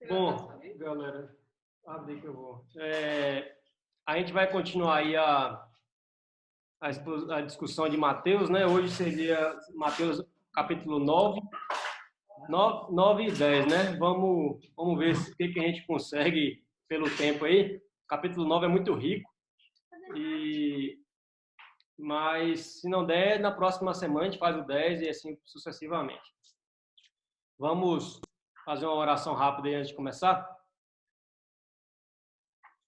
Bom, galera, abre que eu vou. A gente vai continuar aí a discussão de Mateus, né? Hoje seria Mateus capítulo 9 e 10, né? Vamos ver o que a gente consegue pelo tempo aí. O capítulo 9 é muito rico, mas se não der, na próxima semana a gente faz o 10 e assim sucessivamente. Vamos fazer uma oração rápida aí antes de começar?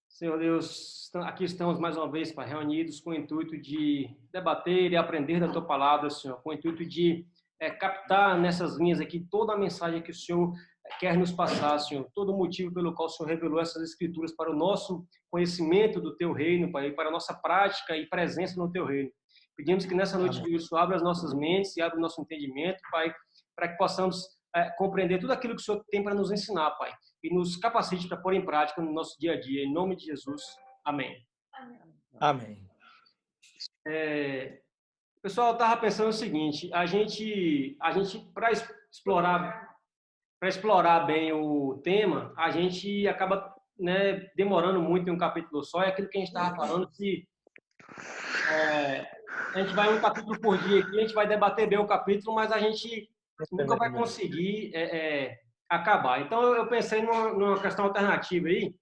Senhor Deus, aqui estamos mais uma vez, Pai, reunidos com o intuito de debater e aprender da Tua Palavra, Senhor, com o intuito de captar nessas linhas aqui toda a mensagem que o Senhor quer nos passar, Senhor, todo o motivo pelo qual o Senhor revelou essas Escrituras para o nosso conhecimento do Teu reino, Pai, para a nossa prática e presença no Teu reino. Pedimos que nessa noite de hoje o Senhor abra as nossas mentes e abra o nosso entendimento, Pai, para que possamos compreender tudo aquilo que o Senhor tem para nos ensinar, Pai, e nos capacite para pôr em prática no nosso dia a dia. Em nome de Jesus. Amém. Amém. Pessoal, eu estava pensando o seguinte, a gente para explorar bem o tema, a gente acaba, né, demorando muito em um capítulo só. É aquilo que a gente estava falando, que a gente vai um capítulo por dia aqui, a gente vai debater bem o capítulo, mas a gente nunca vai conseguir acabar. Então, eu pensei numa questão alternativa aí,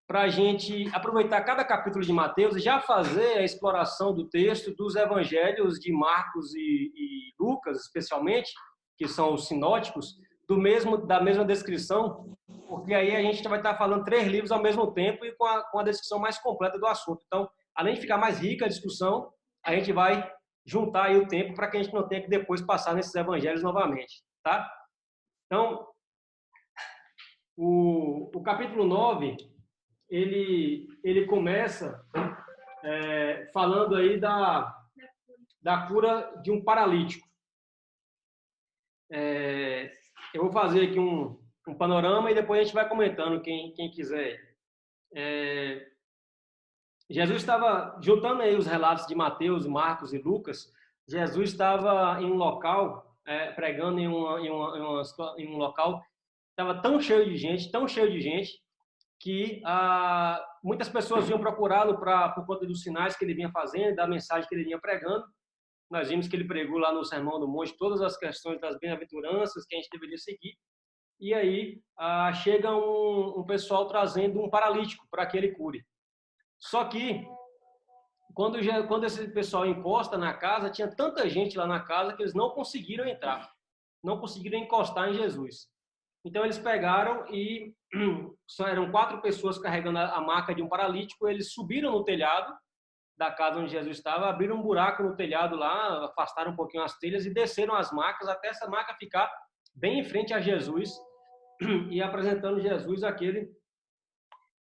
para a gente aproveitar cada capítulo de Mateus e já fazer a exploração do texto dos evangelhos de Marcos e Lucas, especialmente, que são os sinóticos, da mesma descrição, porque aí a gente vai estar falando 3 livros ao mesmo tempo e com a descrição mais completa do assunto. Então, além de ficar mais rica a discussão, a gente vai juntar aí o tempo para que a gente não tenha que depois passar nesses evangelhos novamente, tá? Então, o capítulo 9, ele começa falando aí da cura de um paralítico. Eu vou fazer aqui um panorama e depois a gente vai comentando, quem quiser. Jesus estava, juntando aí os relatos de Mateus, Marcos e Lucas, Jesus estava em um local, pregando em um local, estava tão cheio de gente, que muitas pessoas iam procurá-lo por conta dos sinais que ele vinha fazendo, da mensagem que ele vinha pregando. Nós vimos que ele pregou lá no Sermão do Monte todas as questões das bem-aventuranças que a gente deveria seguir. E aí chega um pessoal trazendo um paralítico para que ele cure. Só que, quando esse pessoal encosta na casa, tinha tanta gente lá na casa que eles não conseguiram entrar, não conseguiram encostar em Jesus. Então, eles pegaram e eram 4 pessoas carregando a maca de um paralítico, eles subiram no telhado da casa onde Jesus estava, abriram um buraco no telhado lá, afastaram um pouquinho as telhas e desceram as macas até essa maca ficar bem em frente a Jesus e apresentando Jesus aquele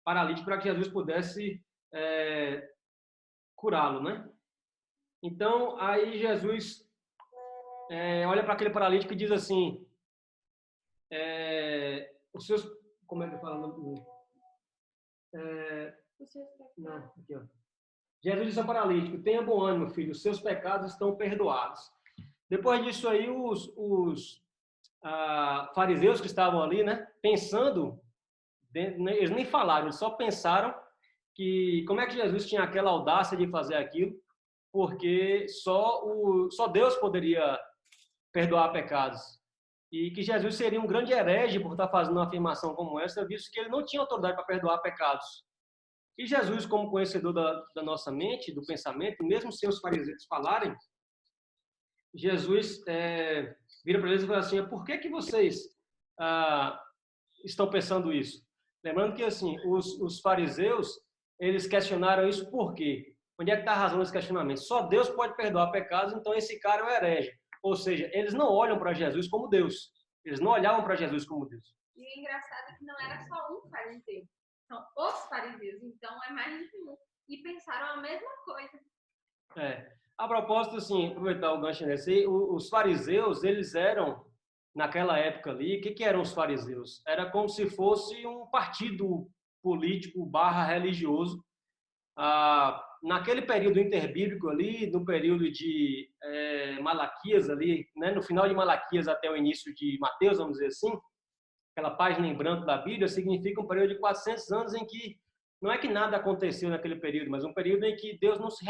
paralítico para que Jesus pudesse curá-lo, né? Então, aí Jesus olha para aquele paralítico e diz assim, os seus... Como é que fala? Não, aqui, ó. Jesus disse ao paralítico, tenha bom ânimo, filho, os seus pecados estão perdoados. Depois disso aí, os fariseus que estavam ali, né, pensando, eles nem falaram, eles só pensaram que como é que Jesus tinha aquela audácia de fazer aquilo, porque só Deus poderia perdoar pecados. E que Jesus seria um grande herege por estar fazendo uma afirmação como essa, visto que ele não tinha autoridade para perdoar pecados. E Jesus, como conhecedor da nossa mente, do pensamento, mesmo sem os fariseus falarem, Jesus vira para eles e fala assim, por que vocês estão pensando isso? Lembrando que assim, os fariseus, eles questionaram isso por quê? Onde é que está a razão desse questionamento? Só Deus pode perdoar pecados, então esse cara é um herege. Ou seja, eles não olham para Jesus como Deus. Eles não olhavam para Jesus como Deus. E o engraçado é que não era só um fariseu. São os fariseus. Então é mais de um. E pensaram a mesma coisa. A propósito, assim, aproveitar o gancho nesse aí, os fariseus, eles eram, naquela época ali, o que eram os fariseus? Era como se fosse um partido político / religioso naquele período interbíblico ali, no período de Malaquias ali, né, no final de Malaquias até o início de Mateus, vamos dizer assim, aquela página em branco da Bíblia, significa um período de 400 anos em que não é que nada aconteceu naquele período, mas um período em que Deus não se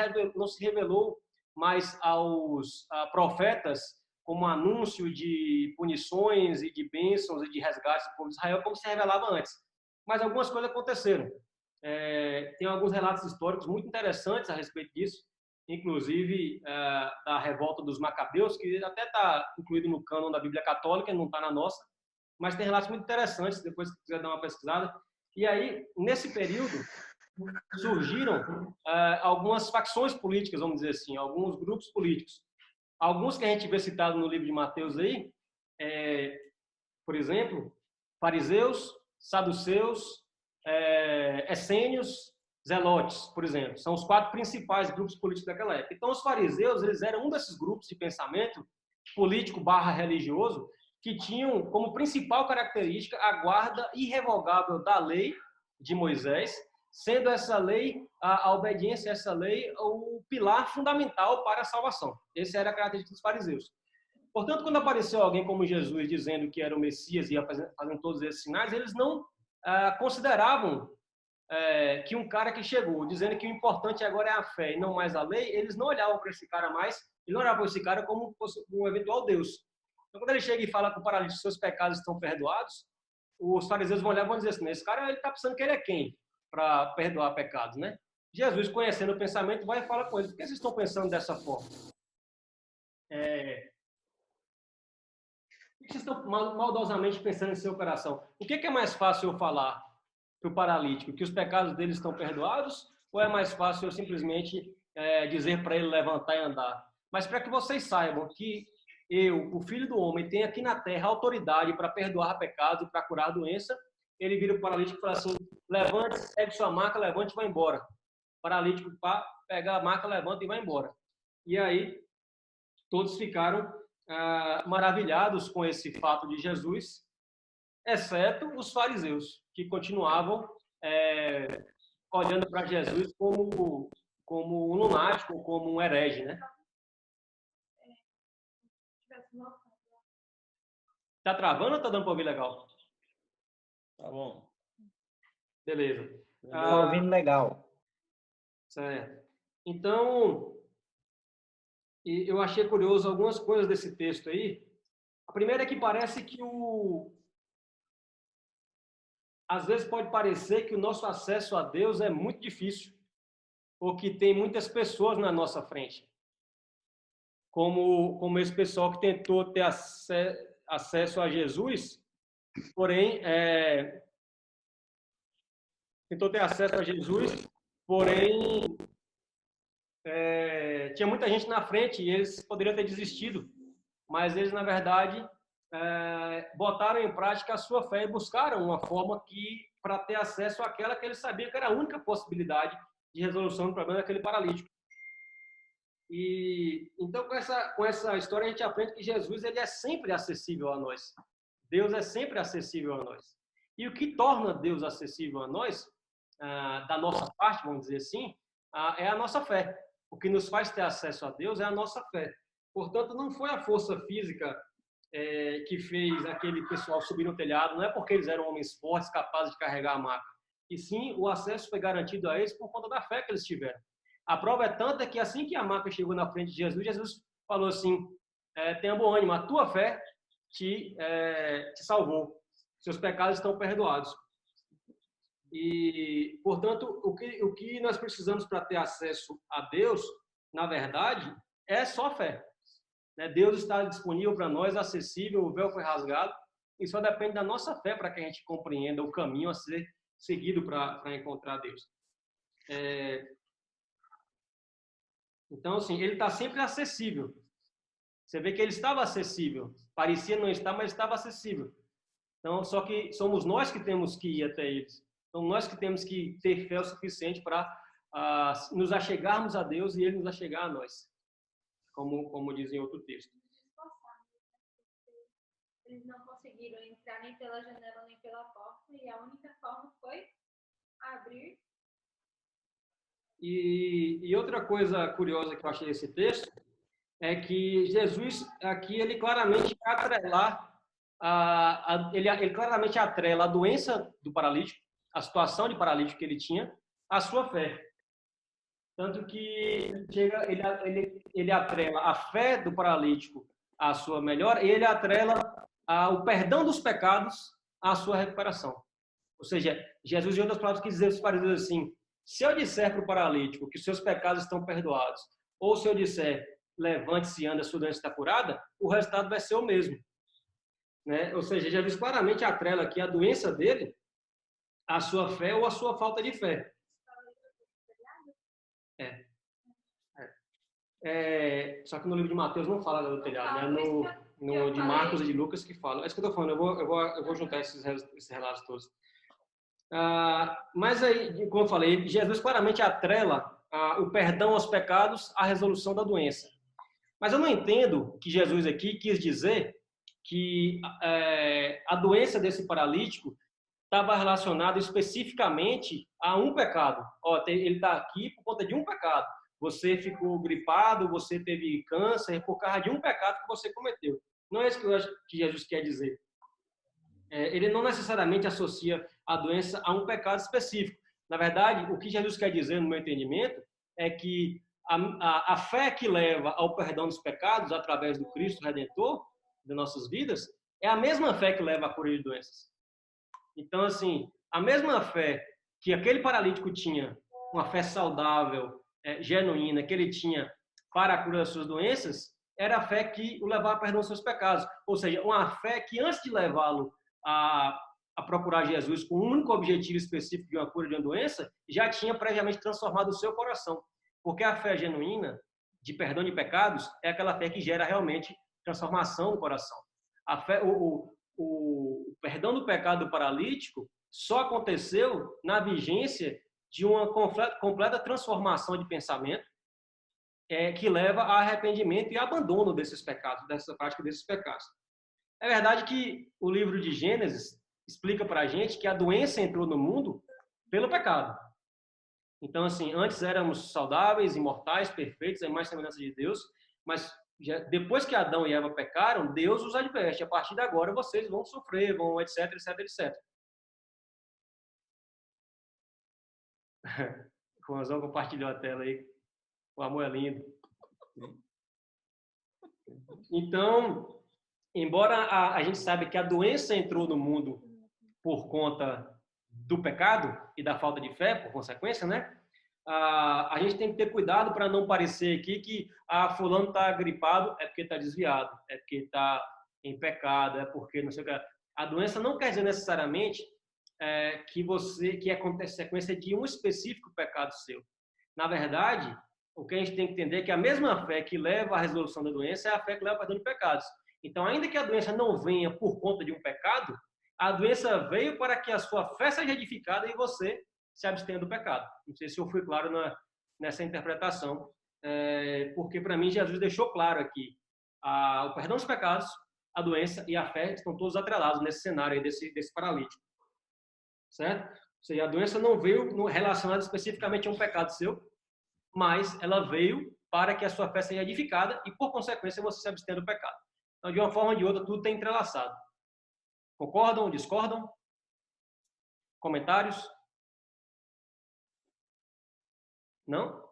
revelou mais aos profetas como anúncio de punições e de bênçãos e de resgates do povo de Israel, como se revelava antes. Mas algumas coisas aconteceram. Tem alguns relatos históricos muito interessantes a respeito disso, inclusive da revolta dos Macabeus, que até está incluído no cânon da Bíblia Católica, não está na nossa, mas tem relatos muito interessantes, depois se quiser dar uma pesquisada. E aí, nesse período, surgiram algumas facções políticas, vamos dizer assim, alguns grupos políticos. Alguns que a gente vê citado no livro de Mateus aí, por exemplo, fariseus, saduceus, essênios, zelotes, por exemplo. São os 4 principais grupos políticos daquela época. Então, os fariseus, eles eram um desses grupos de pensamento político/religioso que tinham como principal característica a guarda irrevogável da lei de Moisés, sendo essa lei, a obediência a essa lei, o pilar fundamental para a salvação. Essa era a característica dos fariseus. Portanto, quando apareceu alguém como Jesus dizendo que era o Messias e ia fazendo todos esses sinais, eles não consideravam que um cara que chegou dizendo que o importante agora é a fé e não mais a lei, eles não olhavam para esse cara mais, eles não olhavam para esse cara como um eventual Deus. Então, quando ele chega e fala com o paralítico, seus pecados estão perdoados, os fariseus vão olhar e vão dizer assim, esse cara está pensando que ele é quem para perdoar pecados, né? Jesus, conhecendo o pensamento, vai e fala com eles, por que vocês estão pensando dessa forma? Por que vocês estão maldosamente pensando em seu coração? O que é mais fácil eu falar para o paralítico? Que os pecados dele estão perdoados? Ou é mais fácil eu simplesmente dizer para ele levantar e andar? Mas para que vocês saibam que eu, o Filho do Homem, tenho aqui na terra autoridade para perdoar pecados e para curar a doença, ele vira o paralítico e fala assim, levante, pegue sua maca, levante e vai embora. O paralítico pega a maca, levanta e vai embora. E aí, todos ficaram maravilhados com esse fato de Jesus, exceto os fariseus, que continuavam olhando para Jesus como um lunático, como um herege, né? Tá travando ou tá dando para ouvir legal? Tá bom. Beleza. Tá ouvindo legal. Certo. Então, eu achei curioso algumas coisas desse texto aí. A primeira é que parece que às vezes pode parecer que o nosso acesso a Deus é muito difícil, ou que tem muitas pessoas na nossa frente. Como esse pessoal que tentou ter acesso a Jesus, porém, tinha muita gente na frente e eles poderiam ter desistido, mas eles, na verdade, botaram em prática a sua fé e buscaram uma forma para ter acesso àquela que eles sabiam que era a única possibilidade de resolução do problema daquele paralítico. E então com essa história a gente aprende que Jesus ele é sempre acessível a nós. Deus é sempre acessível a nós. E o que torna Deus acessível a nós, da nossa parte, vamos dizer assim, é a nossa fé. O que nos faz ter acesso a Deus é a nossa fé. Portanto, não foi a força física que fez aquele pessoal subir no telhado, não é porque eles eram homens fortes, capazes de carregar a maca. E sim, o acesso foi garantido a eles por conta da fé que eles tiveram. A prova é tanta que assim que a maca chegou na frente de Jesus, Jesus falou assim, tenha bom ânimo, a tua fé te salvou. Seus pecados estão perdoados. E, portanto, o que nós precisamos para ter acesso a Deus, na verdade, é só fé. Deus está disponível para nós, acessível, o véu foi rasgado, e só depende da nossa fé para que a gente compreenda o caminho a ser seguido para encontrar Deus. Então, assim, ele está sempre acessível. Você vê que ele estava acessível. Parecia não estar, mas estava acessível. Então, só que somos nós que temos que ir até eles. Então, nós que temos que ter fé o suficiente para nos achegarmos a Deus e ele nos achegar a nós. Como diz em outro texto. Eles não conseguiram entrar nem pela janela nem pela porta e a única forma foi abrir E outra coisa curiosa que eu achei desse texto é que Jesus aqui ele claramente ele claramente atrela a doença do paralítico, a situação de paralítico que ele tinha, à sua fé. Tanto que ele atrela a fé do paralítico à sua melhora e ele atrela o perdão dos pecados à sua recuperação. Ou seja, Jesus, em outras palavras, quis dizer aos fariseus assim: se eu disser para o paralítico que os seus pecados estão perdoados, ou se eu disser levante-se e anda, a sua doença está curada, o resultado vai ser o mesmo. Né? Ou seja, Jesus claramente atrela aqui a doença dele à sua fé ou à sua falta de fé. Só que no livro de Mateus não fala do telhado, né? No de Marcos e de Lucas que fala. É isso que eu estou falando, eu vou juntar esses relatos todos. Mas aí, como eu falei, Jesus claramente atrela o perdão aos pecados à resolução da doença. Mas eu não entendo que Jesus aqui quis dizer que a doença desse paralítico estava relacionada especificamente a um pecado. Ele está aqui por conta de um pecado. Você ficou gripado, você teve câncer por causa de um pecado que você cometeu. Não é isso que eu acho que Jesus quer dizer. Ele não necessariamente associa a doença a um pecado específico. Na verdade, o que Jesus quer dizer, no meu entendimento, é que a fé que leva ao perdão dos pecados através do Cristo Redentor de nossas vidas é a mesma fé que leva à cura de doenças. Então, assim, a mesma fé que aquele paralítico tinha, uma fé saudável, genuína, que ele tinha para a cura das suas doenças, era a fé que o levava a perdão dos seus pecados. Ou seja, uma fé que antes de levá-lo a procurar Jesus com um único objetivo específico de uma cura de uma doença, já tinha previamente transformado o seu coração. Porque a fé genuína de perdão de pecados é aquela fé que gera realmente transformação no coração. A fé, o perdão do pecado do paralítico só aconteceu na vigência de uma completa transformação de pensamento que leva a arrependimento e abandono desses pecados, dessa prática desses pecados. É verdade que o livro de Gênesis explica para a gente que a doença entrou no mundo pelo pecado. Então, assim, antes éramos saudáveis, imortais, perfeitos, a imagem e semelhança de Deus, mas depois que Adão e Eva pecaram, Deus os adverte. A partir de agora, vocês vão sofrer, vão etc, etc, etc. O Ranzão compartilhou a tela aí. O amor é lindo. Então, embora a gente saiba que a doença entrou no mundo por conta do pecado e da falta de fé, por consequência, né? A gente tem que ter cuidado para não parecer aqui que fulano está gripado é porque está desviado, é porque está em pecado, é porque não sei o que. A doença não quer dizer necessariamente que é consequência de um específico pecado seu. Na verdade, o que a gente tem que entender é que a mesma fé que leva à resolução da doença é a fé que leva ao perdão de pecados. Então, ainda que a doença não venha por conta de um pecado, a doença veio para que a sua fé seja edificada e você se abstenha do pecado. Não sei se eu fui claro nessa interpretação, porque para mim Jesus deixou claro aqui o perdão dos pecados, a doença e a fé estão todos atrelados nesse cenário aí desse paralítico. Certo? Ou seja, a doença não veio relacionada especificamente a um pecado seu, mas ela veio para que a sua fé seja edificada e, por consequência, você se abstenha do pecado. Então, de uma forma ou de outra, tudo está entrelaçado. Concordam? Discordam? Comentários? Não?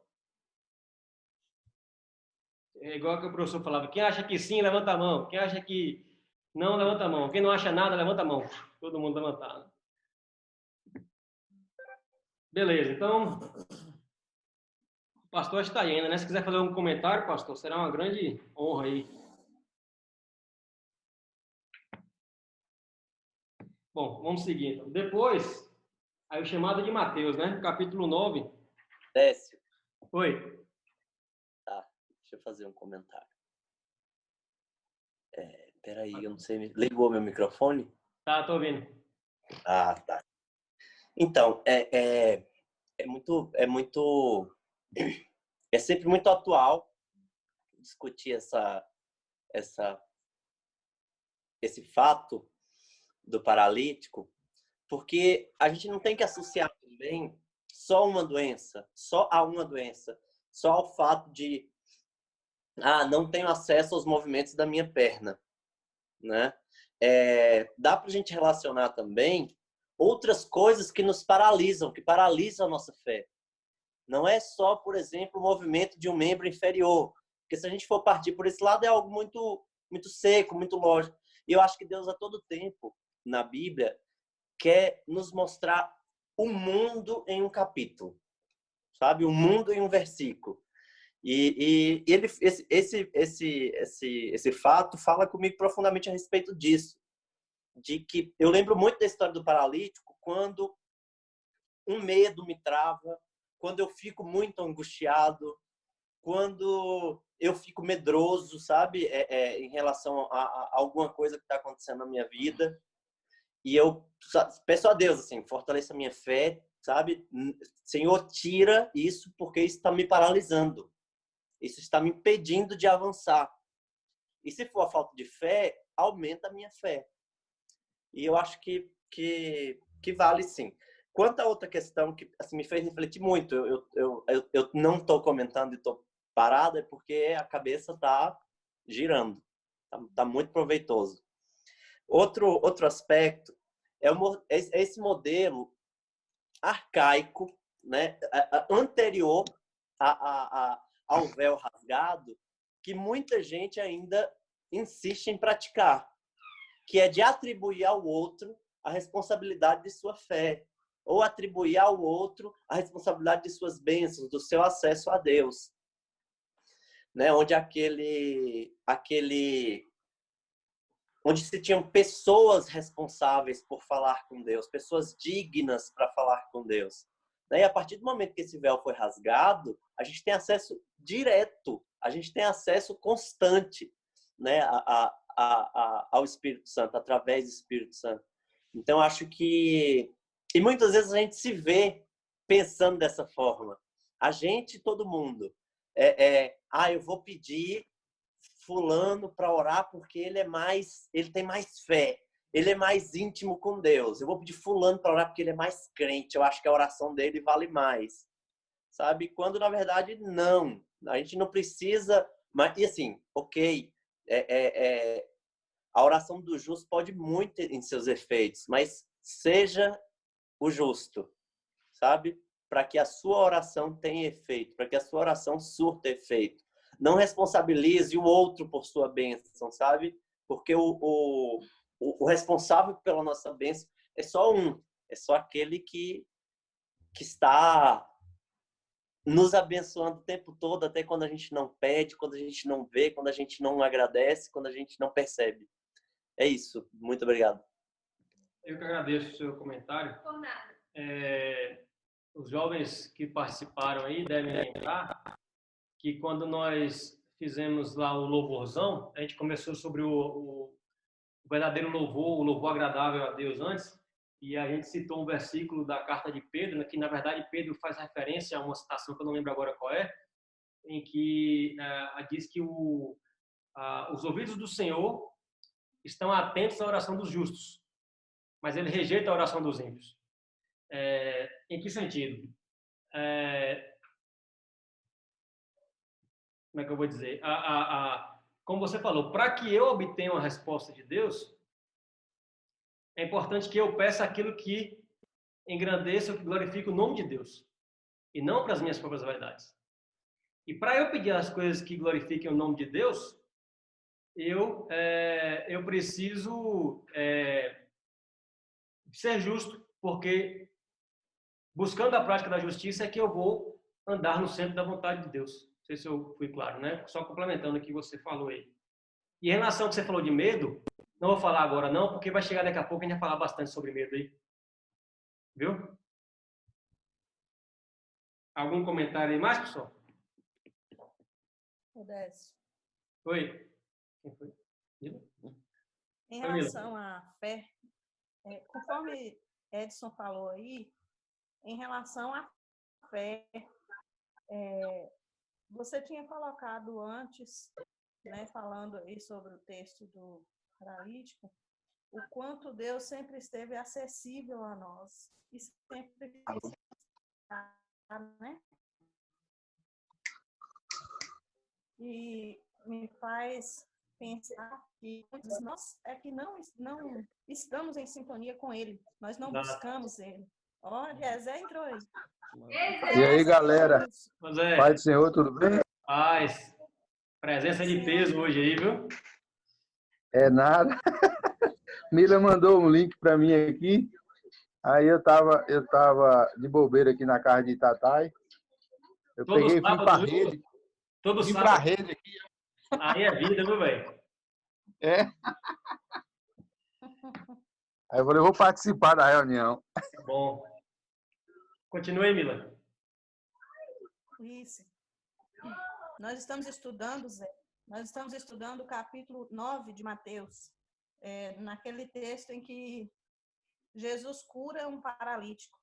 É igual que o professor falava, quem acha que sim, levanta a mão. Quem acha que não, levanta a mão. Quem não acha nada, levanta a mão. Todo mundo levantar. Beleza, então, o pastor está aí, né? Se quiser fazer um comentário, pastor, será uma grande honra aí. Bom, vamos seguir. Então. Depois, aí o chamado de Mateus, né? Capítulo 9. Décio. Oi. Tá, deixa eu fazer um comentário. Peraí, eu não sei. Ligou meu microfone? Tá, tô ouvindo. Ah, tá. Então, é sempre muito atual discutir esse fato do paralítico, porque a gente não tem que associar também só uma doença, só a uma doença, só ao fato de não tenho acesso aos movimentos da minha perna, né? Dá para a gente relacionar também outras coisas que nos paralisam, que paralisam a nossa fé. Não é só, por exemplo, o movimento de um membro inferior, porque se a gente for partir por esse lado é algo muito, muito seco, muito lógico. E eu acho que Deus a todo tempo na Bíblia quer nos mostrar o mundo em um capítulo, sabe? O mundo em um versículo. E ele, esse fato fala comigo profundamente a respeito disso. De que eu lembro muito da história do paralítico quando um medo me trava, quando eu fico muito angustiado, quando eu fico medroso, sabe? Em relação a alguma coisa que está acontecendo na minha vida. E eu peço a Deus, assim, fortaleça a minha fé, sabe? Senhor, tira isso porque isso está me paralisando. Isso está me impedindo de avançar. E se for a falta de fé, aumenta a minha fé. E eu acho que vale sim. Quanto a outra questão que assim, me fez refletir muito, eu não estou comentando e estou parado, é porque a cabeça está girando. Tá muito proveitoso. Outro aspecto é esse modelo arcaico, né, anterior ao véu rasgado, que muita gente ainda insiste em praticar, que é de atribuir ao outro a responsabilidade de sua fé, ou atribuir ao outro a responsabilidade de suas bênçãos, do seu acesso a Deus, né? Onde se tinham pessoas responsáveis por falar com Deus, pessoas dignas para falar com Deus. E a partir do momento que esse véu foi rasgado, a gente tem acesso direto, a gente tem acesso constante, né, ao Espírito Santo, através do Espírito Santo. Então, acho que... E muitas vezes a gente se vê pensando dessa forma. A gente, todo mundo. Eu vou pedir fulano para orar porque ele tem mais fé, ele é mais íntimo com Deus. Eu vou pedir fulano para orar porque ele é mais crente. Eu acho que a oração dele vale mais, sabe? Quando na verdade não, a gente não precisa. Mas e assim, ok, a oração do justo pode muito em seus efeitos, mas seja o justo, sabe? Para que a sua oração tenha efeito, para que a sua oração surta efeito. Não responsabilize o outro por sua bênção, sabe? Porque o responsável pela nossa bênção é só um, é só aquele que está nos abençoando o tempo todo, até quando a gente não pede, quando a gente não vê, quando a gente não agradece, quando a gente não percebe. É isso. Muito obrigado. Eu que agradeço o seu comentário. Por nada. Os jovens que participaram aí devem lembrar que quando nós fizemos lá o louvorzão, a gente começou sobre o verdadeiro louvor, o louvor agradável a Deus antes, e a gente citou um versículo da carta de Pedro, né, que na verdade Pedro faz referência a uma citação que eu não lembro agora qual é, em que diz que os ouvidos do Senhor estão atentos à oração dos justos, mas ele rejeita a oração dos ímpios. Em que sentido? Como é que eu vou dizer? Como você falou, para que eu obtenha uma resposta de Deus, é importante que eu peça aquilo que engrandeça, que glorifique o nome de Deus, e não para as minhas próprias vaidades. E para eu pedir as coisas que glorifiquem o nome de Deus, eu preciso ser justo, porque buscando a prática da justiça é que eu vou andar no centro da vontade de Deus. Não sei se eu fui claro, né? Só complementando o que você falou aí. E em relação ao que você falou de medo, não vou falar agora não, porque vai chegar daqui a pouco e a gente vai falar bastante sobre medo aí. Viu? Algum comentário aí mais, pessoal? Odécio. Oi. Quem foi? Em relação à fé, conforme Edson falou aí, em relação à fé, você tinha colocado antes, né, falando aí sobre o texto do paralítico, o quanto Deus sempre esteve acessível a nós e sempre né? E me faz pensar que muitos de nós é que não estamos em sintonia com Ele. Nós não buscamos Ele. Ó, Jezé entrou aí. E aí, galera? José, Pai do Senhor, tudo bem? paz. Presença de peso hoje aí, viu? É nada. Mila mandou um link para mim aqui. Aí eu tava de bobeira aqui na casa de Itatai. Eu Todo peguei e fui sábado, para viu? rede. Todo Vim para sábado. rede aqui. Aí é vida, viu, velho? É. Aí eu falei, vou participar da reunião. Tá bom. Continue, Mila. Isso. Nós estamos estudando, Zé. Nós estamos estudando o capítulo 9 de Mateus. Naquele texto em que Jesus cura um paralítico.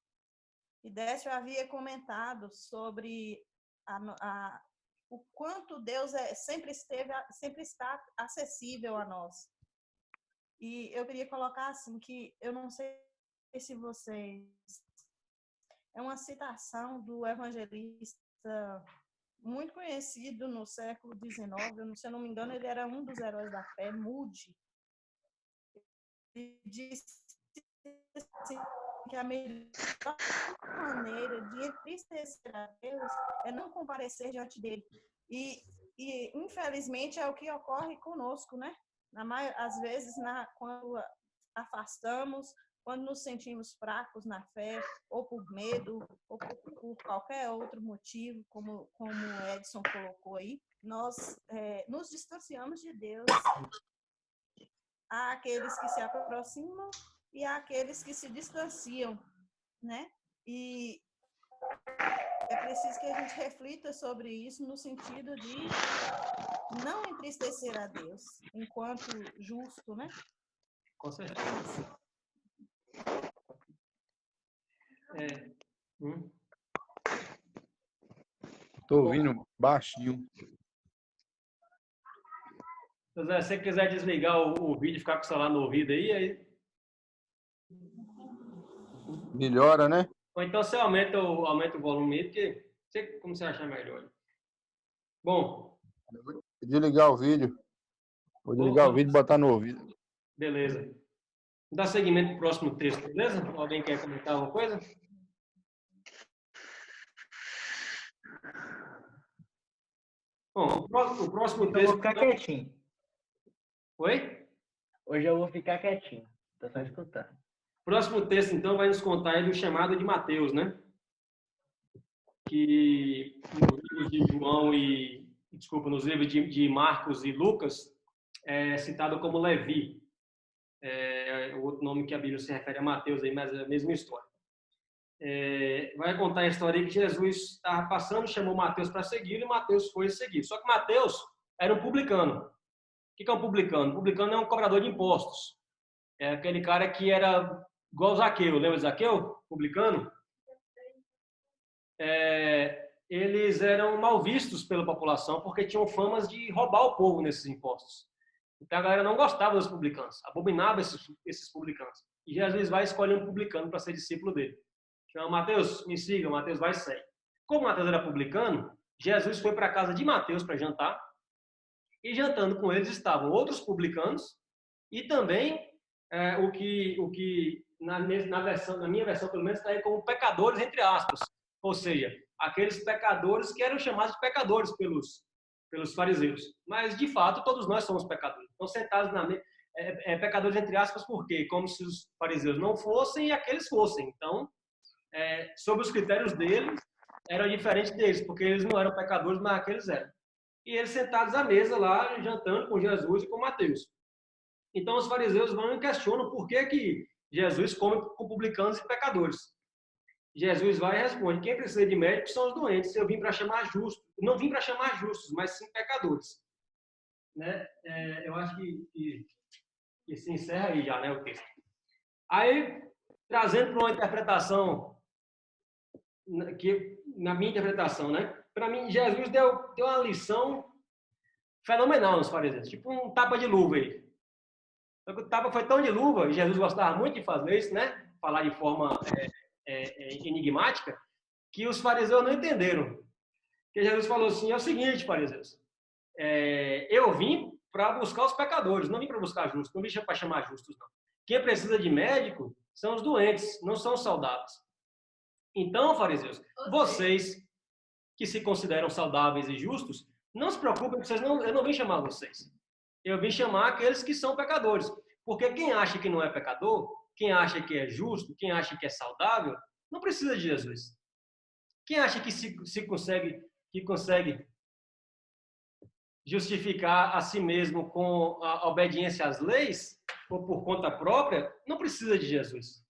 E Décio havia comentado sobre o quanto Deus sempre está acessível a nós. E eu queria colocar assim, que eu não sei se vocês... É uma citação do evangelista muito conhecido no século XIX, se eu não me engano, ele era um dos heróis da fé, Moody. Ele disse assim, que a melhor maneira de entristecer a Deus é não comparecer diante dele. E infelizmente, é o que ocorre conosco, né? Às vezes, quando afastamos, quando nos sentimos fracos na fé, ou por medo, ou por qualquer outro motivo, como o Edson colocou aí, nós nos distanciamos de Deus. Há aqueles que se aproximam e há aqueles que se distanciam, né? E é preciso que a gente reflita sobre isso no sentido de não entristecer a Deus enquanto justo, né? Com certeza. Tô ouvindo baixinho. José, se você quiser desligar o vídeo e ficar com o celular no ouvido aí... Melhora, né? Ou então você aumenta o volume aí, porque como você achar melhor. Bom. Vou desligar o vídeo. Vou desligar o vídeo e botar no ouvido. Beleza. Vou dar seguimento pro próximo texto, beleza? Alguém quer comentar alguma coisa? Bom, o próximo texto... Eu vou ficar quietinho. Oi? Hoje eu vou ficar quietinho. Tô só escutando. O próximo texto, então, vai nos contar aí do chamado de Mateus, né? Que nos livros de João nos livros de Marcos e Lucas, é citado como Levi. É o outro nome que a Bíblia se refere a Mateus, aí, mas é a mesma história. Vai contar a história aí que Jesus estava passando, chamou Mateus para seguir, e Mateus foi seguir. Só que Mateus era um publicano. O que é um publicano? Um publicano é um cobrador de impostos. É aquele cara que era igual Zaqueu. Lembra de Zaqueu? Publicano? Eles eram mal vistos pela população porque tinham famas de roubar o povo nesses impostos. Então a galera não gostava dos publicanos, abominava esses publicanos. E Jesus vai escolher um publicano para ser discípulo dele. Chama Mateus, me siga, Mateus vai sair. Como Mateus era publicano, Jesus foi para a casa de Mateus para jantar. E jantando com eles estavam outros publicanos e também o que na minha versão pelo menos está aí como pecadores entre aspas, ou seja, aqueles pecadores que eram chamados de pecadores pelos fariseus. Mas de fato todos nós somos pecadores. Estão sentados pecadores entre aspas porque como se os fariseus não fossem e aqueles fossem. Então, sob os critérios deles eram diferentes deles, porque eles não eram pecadores, mas aqueles eram. E eles sentados à mesa lá, jantando com Jesus e com Mateus. Então os fariseus vão e questionam por que Jesus come com publicanos e pecadores. Jesus vai e responde, quem precisa de médico são os doentes, eu vim para chamar justos. Não vim para chamar justos, mas sim pecadores. Né? Eu acho que se encerra aí já, né, o texto. Aí, trazendo para uma interpretação, que na minha interpretação, né? Para mim, Jesus deu uma lição fenomenal nos fariseus, tipo um tapa de luva aí. Só que o tapa foi tão de luva, e Jesus gostava muito de fazer isso, né? Falar de forma enigmática, que os fariseus não entenderam. Que Jesus falou assim, é o seguinte, fariseus, eu vim para buscar os pecadores, não vim para buscar justos, não vim para chamar justos, não. Quem precisa de médico são os doentes, não são os saudáveis. Então, fariseus, vocês que se consideram saudáveis e justos, não se preocupem, eu não vim chamar vocês. Eu vim chamar aqueles que são pecadores. Porque quem acha que não é pecador, quem acha que é justo, quem acha que é saudável, não precisa de Jesus. Quem acha que consegue justificar a si mesmo com a obediência às leis, ou por conta própria, não precisa de Jesus.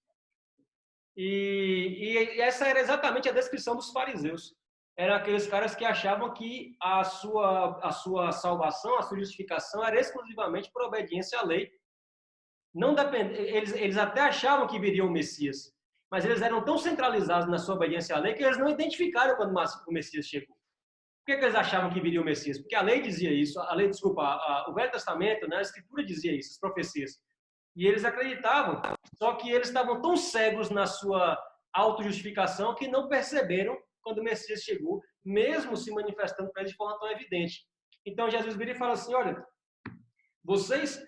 E essa era exatamente a descrição dos fariseus. Eram aqueles caras que achavam que a sua salvação, a sua justificação era exclusivamente por obediência à lei. Não eles até achavam que viria o Messias, mas eles eram tão centralizados na sua obediência à lei que eles não identificaram quando o Messias chegou. Por que eles achavam que viria o Messias? Porque a lei dizia isso, o Velho Testamento, né, a Escritura dizia isso, as profecias. E eles acreditavam, só que eles estavam tão cegos na sua autojustificação que não perceberam quando o Messias chegou, mesmo se manifestando para eles de forma tão evidente. Então Jesus vira e fala assim, olha, vocês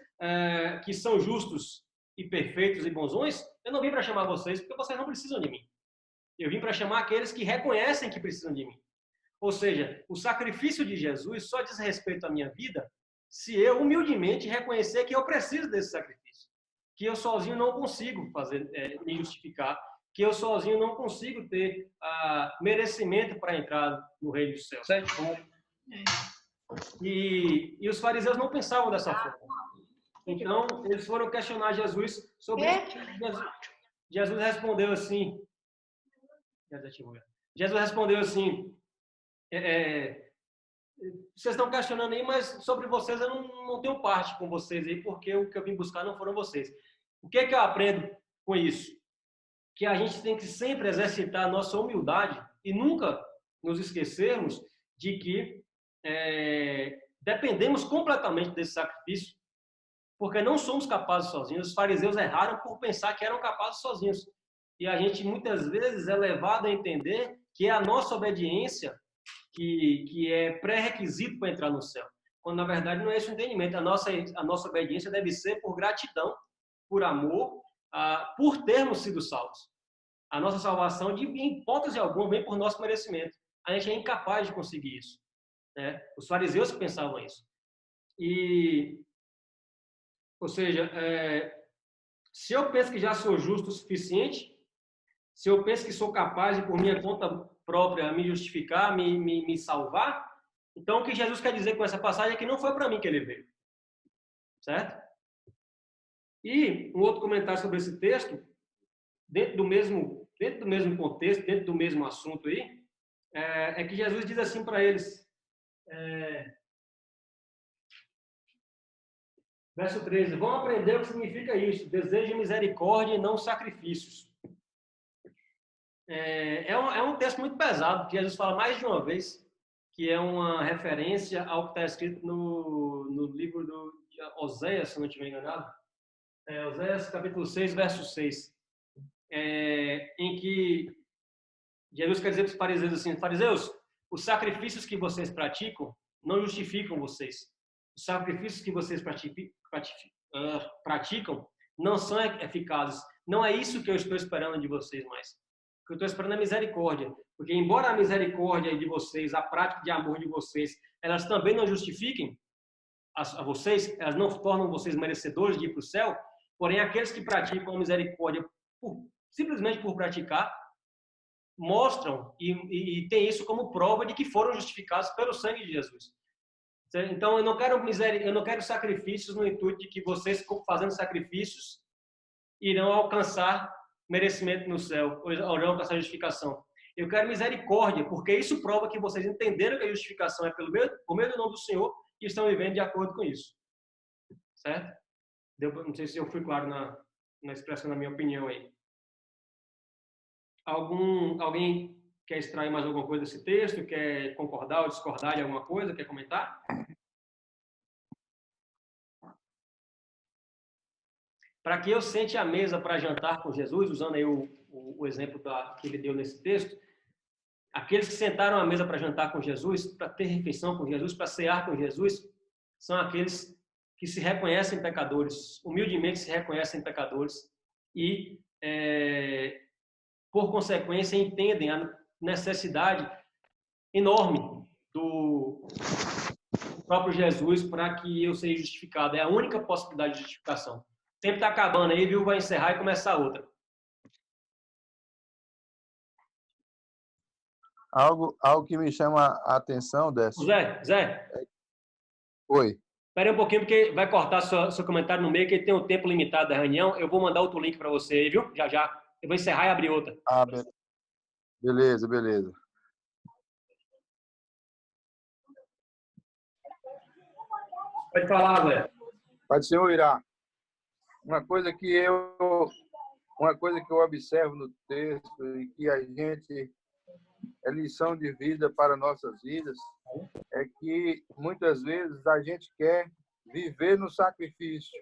que são justos e perfeitos e bonzões, eu não vim para chamar vocês porque vocês não precisam de mim. Eu vim para chamar aqueles que reconhecem que precisam de mim. Ou seja, o sacrifício de Jesus só diz respeito à minha vida se eu humildemente reconhecer que eu preciso desse sacrifício, que eu sozinho não consigo me justificar, que eu sozinho não consigo ter merecimento para entrar no reino dos céus. E os fariseus não pensavam dessa forma. Então, eles foram questionar Jesus sobre isso. Jesus respondeu assim, vocês estão questionando aí, mas sobre vocês eu não tenho parte com vocês aí, porque o que eu vim buscar não foram vocês. O que é que eu aprendo com isso? Que a gente tem que sempre exercitar a nossa humildade e nunca nos esquecermos de que dependemos completamente desse sacrifício, porque não somos capazes sozinhos. Os fariseus erraram por pensar que eram capazes sozinhos. E a gente muitas vezes é levado a entender que é a nossa obediência que é pré-requisito para entrar no céu. Quando na verdade não é esse o entendimento. A nossa obediência deve ser por gratidão, por amor, por termos sido salvos. A nossa salvação, em hipótese alguma, vem por nosso merecimento. A gente é incapaz de conseguir isso. Né? Os fariseus pensavam isso. Ou seja, se eu penso que já sou justo o suficiente, se eu penso que sou capaz de, por minha conta própria, me justificar, me salvar, então o que Jesus quer dizer com essa passagem é que não foi para mim que ele veio. Certo? E um outro comentário sobre esse texto, dentro do mesmo contexto, dentro do mesmo assunto aí, é que Jesus diz assim para eles, verso 13, vão aprender o que significa isso, desejo misericórdia e não sacrifícios. É um texto muito pesado, que Jesus fala mais de uma vez, que é uma referência ao que está escrito no livro de Oséias, se não estiver enganado. Oséias, capítulo 6, verso 6. Em que Jesus quer dizer para os fariseus assim, fariseus, os sacrifícios que vocês praticam não justificam vocês. Os sacrifícios que vocês praticam não são eficazes. Não é isso que eu estou esperando de vocês mais. O que eu estou esperando é misericórdia. Porque embora a misericórdia de vocês, a prática de amor de vocês, elas também não justifiquem a vocês, elas não tornam vocês merecedores de ir para o céu, porém aqueles que praticam a misericórdia simplesmente por praticar, mostram e têm isso como prova de que foram justificados pelo sangue de Jesus. Então, eu não quero sacrifícios no intuito de que vocês, fazendo sacrifícios, irão alcançar merecimento no céu, ou irão alcançar justificação. Eu quero misericórdia, porque isso prova que vocês entenderam que a justificação é por meio do nome do Senhor e estão vivendo de acordo com isso. Certo? Não sei se eu fui claro na expressão da minha opinião aí. Alguém quer extrair mais alguma coisa desse texto? Quer concordar ou discordar de alguma coisa? Quer comentar? Para que eu sente à mesa para jantar com Jesus, usando aí o exemplo que ele deu nesse texto, Aqueles que sentaram à mesa para jantar com Jesus, para ter refeição com Jesus, para cear com Jesus, são aqueles que se reconhecem pecadores, humildemente se reconhecem pecadores e, por consequência, entendem a necessidade enorme do próprio Jesus para que eu seja justificado. É a única possibilidade de justificação. O tempo está acabando aí, viu? Vai encerrar e começar outra. Algo que me chama a atenção, Décio. Zé. Oi. Espera aí um pouquinho, porque vai cortar seu comentário no meio, que tem um tempo limitado da reunião. Eu vou mandar outro link para você aí, viu? Já. Eu vou encerrar e abrir outra. Ah, beleza. Pode falar, Zé. Pode ser o Irá. Uma coisa que eu observo no texto e que a gente é lição de vida para nossas vidas é que muitas vezes a gente quer viver no sacrifício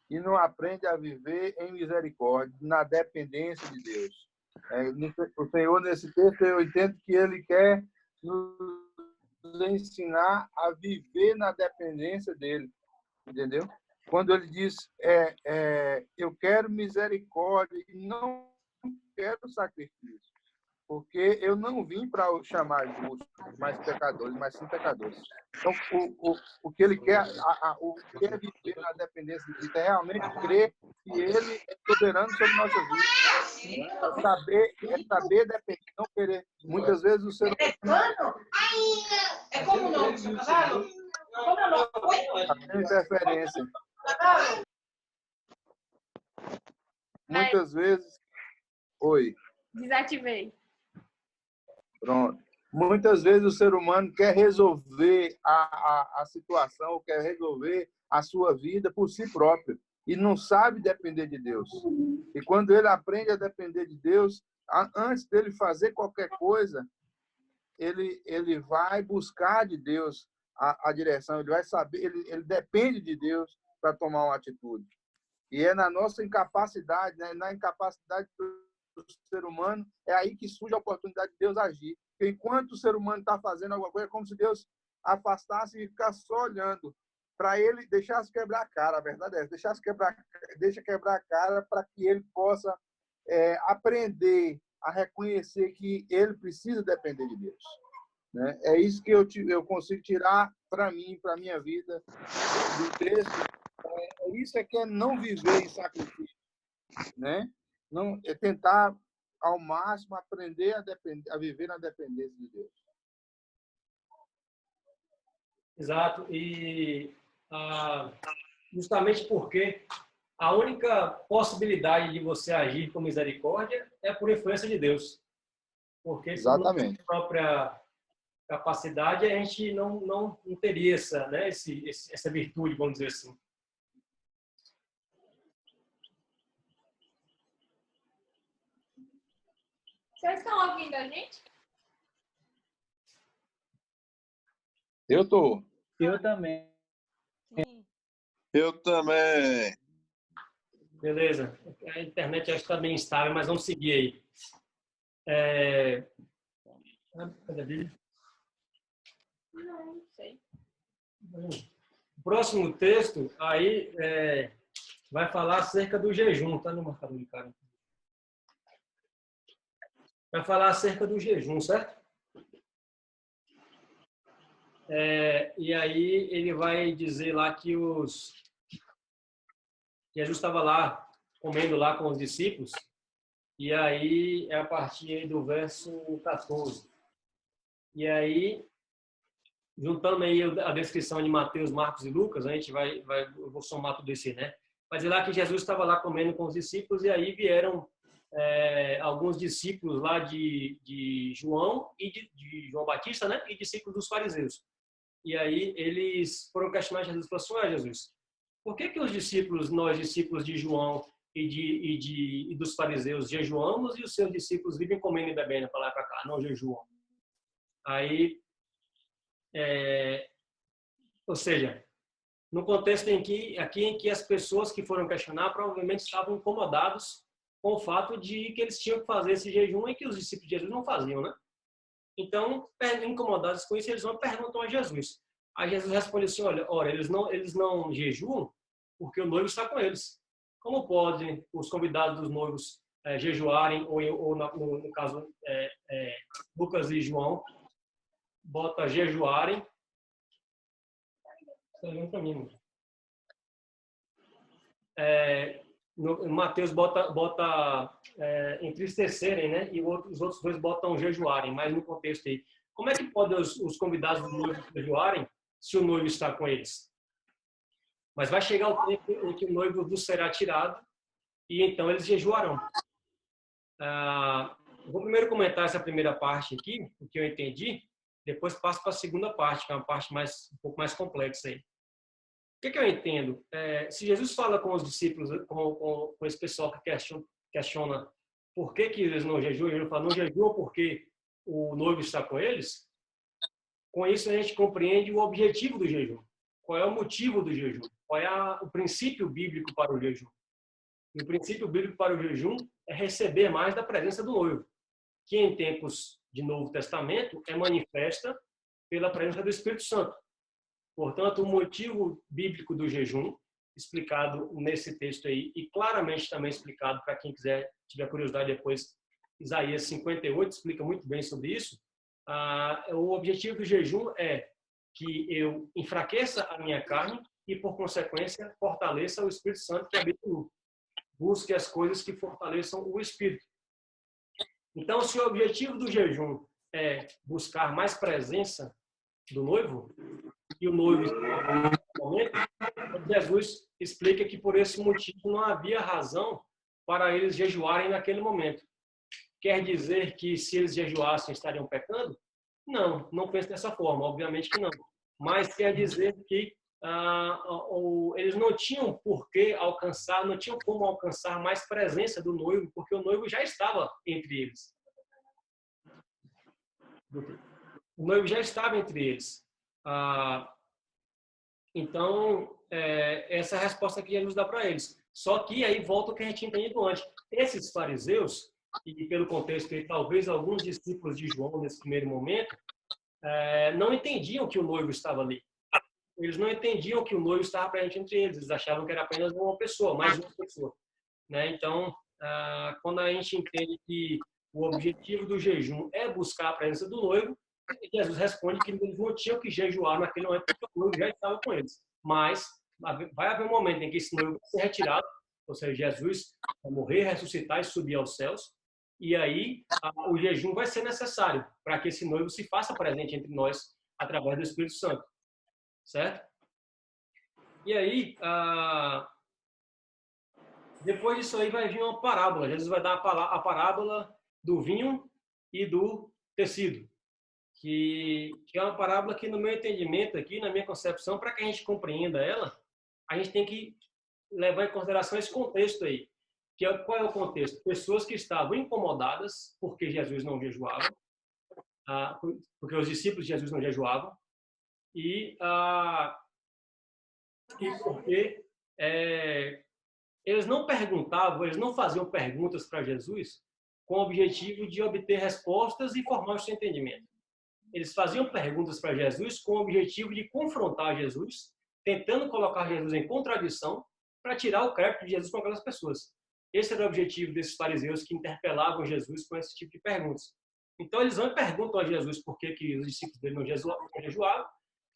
e não aprende a viver em misericórdia, na dependência de Deus. O Senhor, nesse texto, eu entendo que Ele quer nos ensinar a viver na dependência dEle, entendeu? Quando Ele diz, eu quero misericórdia e não quero sacrifício, porque eu não vim para chamar justos, mas pecadores, mas sim pecadores. Então, o que Ele quer, o que é viver na dependência de Deus, é realmente crer que Ele é soberano sobre nossas vidas. É saber depender, não querer. Muitas vezes o ser humano... É como o nome do seu cavalo? Como é o nome? Tem interferência. Muitas vezes... Oi. Desativei. Pronto. Muitas vezes o ser humano quer resolver a situação, quer resolver a sua vida por si próprio e não sabe depender de Deus. E quando ele aprende a depender de Deus, antes dele fazer qualquer coisa, ele vai buscar de Deus a direção, ele vai saber, ele depende de Deus para tomar uma atitude. E é na nossa incapacidade, né, na incapacidade do ser humano, é aí que surge a oportunidade de Deus agir. Porque enquanto o ser humano está fazendo alguma coisa, é como se Deus afastasse e ficasse só olhando para ele, deixasse quebrar a cara. A verdade é essa, deixa quebrar a cara para que ele possa aprender a reconhecer que ele precisa depender de Deus. Né? É isso que eu consigo tirar para mim, para a minha vida, do texto. Isso é que é não viver em sacrifício, né? Não, é tentar, ao máximo, aprender a viver na dependência de Deus. Exato. E justamente porque a única possibilidade de você agir com misericórdia é por influência de Deus. Porque Exatamente. por própria capacidade, a gente não teria essa virtude, vamos dizer assim. Vocês estão ouvindo a gente? Eu estou. Eu também. Sim. Eu também. Beleza. A internet acho que está bem instável, mas vamos seguir aí. Cadê a Bíblia? Não sei. O próximo texto aí vai falar acerca do jejum. Tá no marcador de cara. Vai falar acerca do jejum, certo? E aí ele vai dizer lá que Jesus estava lá, comendo lá com os discípulos, e aí é a partir do verso 14. E aí, juntando aí a descrição de Mateus, Marcos e Lucas, a gente eu vou somar tudo isso aí, né? Vai dizer lá que Jesus estava lá comendo com os discípulos, e aí vieram alguns discípulos lá de João e de João Batista, né? E discípulos dos fariseus. E aí eles foram questionar Jesus e falaram assim: Jesus, por que os discípulos, nós discípulos de João e dos fariseus jejuamos e os seus discípulos vivem comendo e bebendo para lá e para cá, não jejuam? Aí, ou seja, no contexto aqui em que as pessoas que foram questionar provavelmente estavam incomodados com o fato de que eles tinham que fazer esse jejum e que os discípulos de Jesus não faziam, né? Então, incomodados com isso, eles vão perguntar a Jesus. Aí Jesus responde assim, olha, eles não jejuam porque o noivo está com eles. Como podem os convidados dos noivos jejuarem, ou no caso, Lucas e João, bota jejuarem. Para mim. Mateus bota entristecerem, né? E os outros dois botam jejuarem, mas no contexto aí. Como é que podem os convidados do noivo jejuarem se o noivo está com eles? Mas vai chegar o tempo em que o noivo vos será tirado e então eles jejuarão. Vou primeiro comentar essa primeira parte aqui, o que eu entendi, depois passo para a segunda parte, que é uma parte um pouco mais complexa aí. O que eu entendo? Se Jesus fala com os discípulos, com esse pessoal que questiona por que eles não jejuam, ele fala, não jejuam porque o noivo está com eles, com isso a gente compreende o objetivo do jejum. Qual é o motivo do jejum? Qual é o princípio bíblico para o jejum? E o princípio bíblico para o jejum é receber mais da presença do noivo, que em tempos de Novo Testamento é manifesta pela presença do Espírito Santo. Portanto, o motivo bíblico do jejum, explicado nesse texto aí, e claramente também explicado para quem tiver curiosidade depois, Isaías 58 explica muito bem sobre isso. O objetivo do jejum é que eu enfraqueça a minha carne e, por consequência, fortaleça o Espírito Santo que habita em mim. Busque as coisas que fortaleçam o Espírito. Então, se o objetivo do jejum é buscar mais presença do noivo, e o noivo Jesus explica que por esse motivo não havia razão para eles jejuarem naquele momento. Quer dizer que se eles jejuassem estariam pecando? Não penso dessa forma, obviamente que não. Mas quer dizer que eles não tinham por que alcançar, não tinham como alcançar mais presença do noivo, porque o noivo já estava entre eles. O noivo já estava entre eles. Então, essa é a resposta que Jesus dá para eles. Só que aí volta o que a gente tinha entendido antes. Esses fariseus, e pelo contexto aí, talvez alguns discípulos de João nesse primeiro momento, não entendiam que o noivo estava ali. Eles não entendiam que o noivo estava presente entre eles. Eles achavam que era apenas uma pessoa, mais uma pessoa. Né? Então, quando a gente entende que o objetivo do jejum é buscar a presença do noivo, Jesus responde que eles não tinham que jejuar naquele momento, porque o noivo já estava com eles. Mas vai haver um momento em que esse noivo vai ser retirado, ou seja, Jesus vai morrer, ressuscitar e subir aos céus, e aí o jejum vai ser necessário para que esse noivo se faça presente entre nós através do Espírito Santo. Certo? E aí, depois disso aí vai vir uma parábola. Jesus vai dar a parábola do vinho e do tecido, que é uma parábola que, no meu entendimento aqui, na minha concepção, para que a gente compreenda ela, a gente tem que levar em consideração esse contexto aí. Qual é o contexto? Pessoas que estavam incomodadas porque Jesus não jejuava, porque os discípulos de Jesus não jejuavam, e porque eles não perguntavam, eles não faziam perguntas para Jesus com o objetivo de obter respostas e formar o seu entendimento. Eles faziam perguntas para Jesus com o objetivo de confrontar Jesus, tentando colocar Jesus em contradição para tirar o crédito de Jesus com aquelas pessoas. Esse era o objetivo desses fariseus que interpelavam Jesus com esse tipo de perguntas. Então, eles vão e perguntam a Jesus por que os discípulos dele não jejuavam.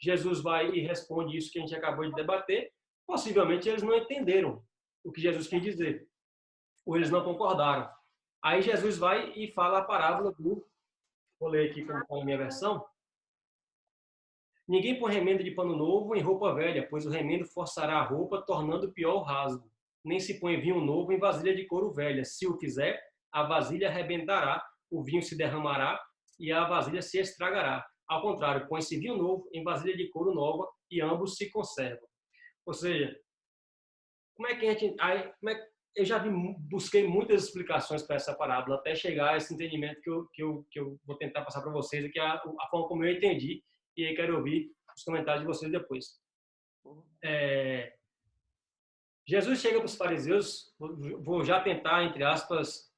Jesus vai e responde isso que a gente acabou de debater. Possivelmente, eles não entenderam o que Jesus quis dizer, ou eles não concordaram. Aí, Jesus vai e fala a parábola do... Vou ler aqui como está na minha versão. Ninguém põe remendo de pano novo em roupa velha, pois o remendo forçará a roupa, tornando pior o rasgo. Nem se põe vinho novo em vasilha de couro velha. Se o fizer, a vasilha arrebentará, o vinho se derramará e a vasilha se estragará. Ao contrário, põe-se vinho novo em vasilha de couro nova e ambos se conservam. Ou seja, como é que a gente... Eu já busquei muitas explicações para essa parábola até chegar a esse entendimento que eu vou tentar passar para vocês, que é a forma como eu entendi, e aí quero ouvir os comentários de vocês depois. Jesus chega para os fariseus, vou já tentar, entre aspas,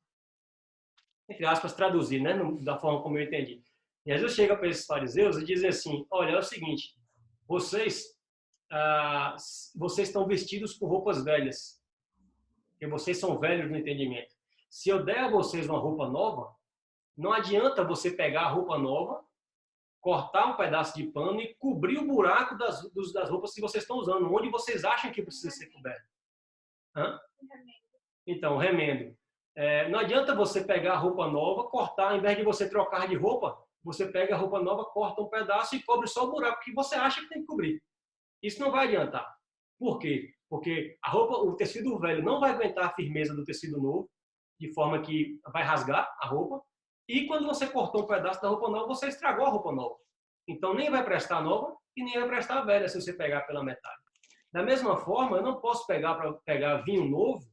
traduzir, né, da forma como eu entendi. Jesus chega para esses fariseus e diz assim, olha, é o seguinte, vocês estão vestidos com roupas velhas, porque vocês são velhos no entendimento. Se eu der a vocês uma roupa nova, não adianta você pegar a roupa nova, cortar um pedaço de pano e cobrir o buraco das roupas que vocês estão usando, onde vocês acham que precisa ser coberto. Hã? Então, remendo. Não adianta você pegar a roupa nova, cortar, ao invés de você trocar de roupa, você pega a roupa nova, corta um pedaço e cobre só o buraco que você acha que tem que cobrir. Isso não vai adiantar. Por quê? Porque o tecido velho não vai aguentar a firmeza do tecido novo, de forma que vai rasgar a roupa. E quando você cortou um pedaço da roupa nova, você estragou a roupa nova. Então, nem vai prestar a nova e nem vai prestar a velha se você pegar pela metade. Da mesma forma, eu não posso pegar vinho novo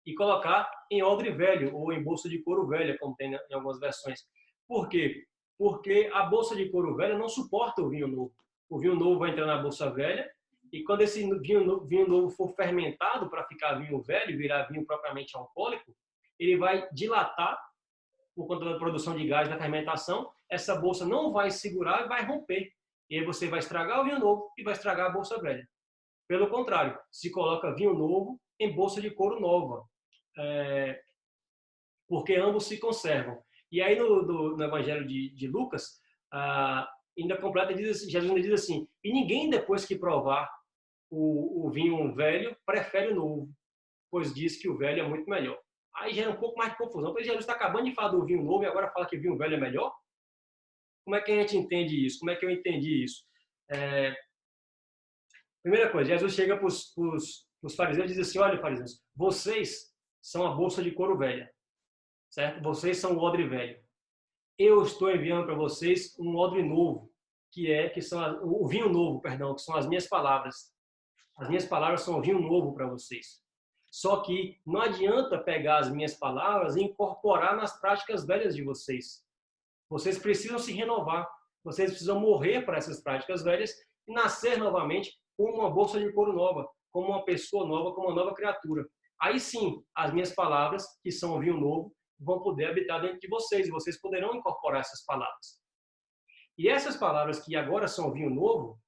e colocar em odre velho ou em bolsa de couro velha, como tem em algumas versões. Por quê? Porque a bolsa de couro velha não suporta o vinho novo. O vinho novo vai entrar na bolsa velha e quando esse vinho novo for fermentado para ficar vinho velho, virar vinho propriamente alcoólico, ele vai dilatar por conta da produção de gás da fermentação, essa bolsa não vai segurar e vai romper. E aí você vai estragar o vinho novo e vai estragar a bolsa velha. Pelo contrário, se coloca vinho novo em bolsa de couro nova, porque ambos se conservam. E aí no Evangelho de Lucas, ainda completa, Jesus ainda diz assim, e ninguém depois que provar o vinho velho prefere o novo, pois diz que o velho é muito melhor. Aí gera um pouco mais de confusão, porque Jesus está acabando de falar do vinho novo e agora fala que o vinho velho é melhor? Como é que a gente entende isso? Como é que eu entendi isso? Primeira coisa, Jesus chega para os fariseus e diz assim, olha, fariseus, vocês são a bolsa de couro velha, certo? Vocês são o odre velho. Eu estou enviando para vocês um odre novo, que são o vinho novo, perdão, que são as minhas palavras. As minhas palavras são o vinho novo para vocês. Só que não adianta pegar as minhas palavras e incorporar nas práticas velhas de vocês. Vocês precisam se renovar. Vocês precisam morrer para essas práticas velhas e nascer novamente como uma bolsa de couro nova, como uma pessoa nova, como uma nova criatura. Aí sim, as minhas palavras, que são o vinho novo, vão poder habitar dentro de vocês e vocês poderão incorporar essas palavras. E essas palavras que agora são o vinho novo,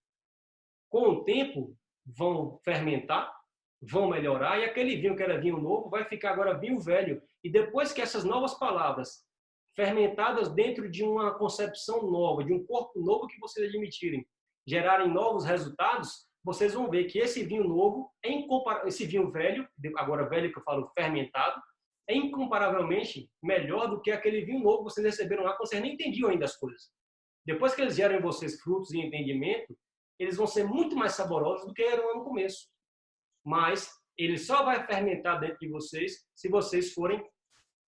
com o tempo vão fermentar, vão melhorar, e aquele vinho que era vinho novo vai ficar agora vinho velho. E depois que essas novas palavras, fermentadas dentro de uma concepção nova, de um corpo novo que vocês admitirem, gerarem novos resultados, vocês vão ver que esse vinho novo, esse vinho velho, agora velho que eu falo fermentado, é incomparavelmente melhor do que aquele vinho novo que vocês receberam lá, quando vocês nem entendiam ainda as coisas. Depois que eles geram em vocês frutos e entendimento, eles vão ser muito mais saborosos do que eram no começo. Mas ele só vai fermentar dentro de vocês se vocês forem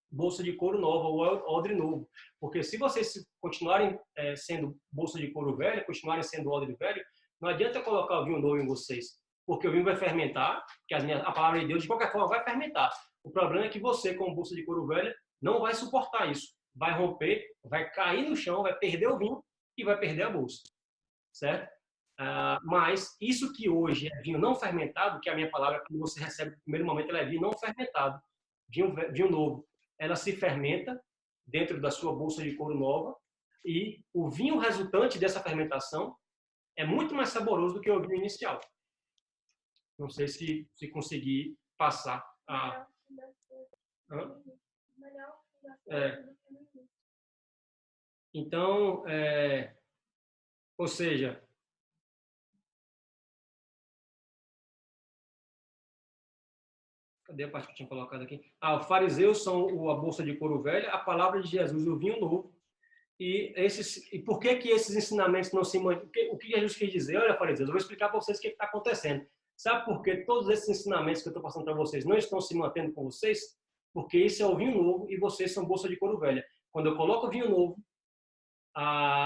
bolsa de couro nova ou odre novo. Porque se vocês continuarem sendo bolsa de couro velha, continuarem sendo odre velho, não adianta colocar o vinho novo em vocês. Porque o vinho vai fermentar, que a palavra de Deus de qualquer forma vai fermentar. O problema é que você, como bolsa de couro velha, não vai suportar isso. Vai romper, vai cair no chão, vai perder o vinho e vai perder a bolsa. Certo? Mas isso que hoje é vinho não fermentado, que é a minha palavra que você recebe no primeiro momento, ela é vinho não fermentado, vinho novo. Ela se fermenta dentro da sua bolsa de couro nova e o vinho resultante dessa fermentação é muito mais saboroso do que o vinho inicial. Não sei se consegui passar a... Então, ou seja, cadê a parte que eu tinha colocado aqui? Os fariseus são a bolsa de couro velha, a palavra de Jesus, o vinho novo. E por que esses ensinamentos não se mantêm? O que Jesus quis dizer? Olha, fariseus, eu vou explicar para vocês o que está acontecendo. Sabe por que todos esses ensinamentos que eu estou passando para vocês não estão se mantendo com vocês? Porque isso é o vinho novo e vocês são bolsa de couro velha. Quando eu coloco o vinho novo,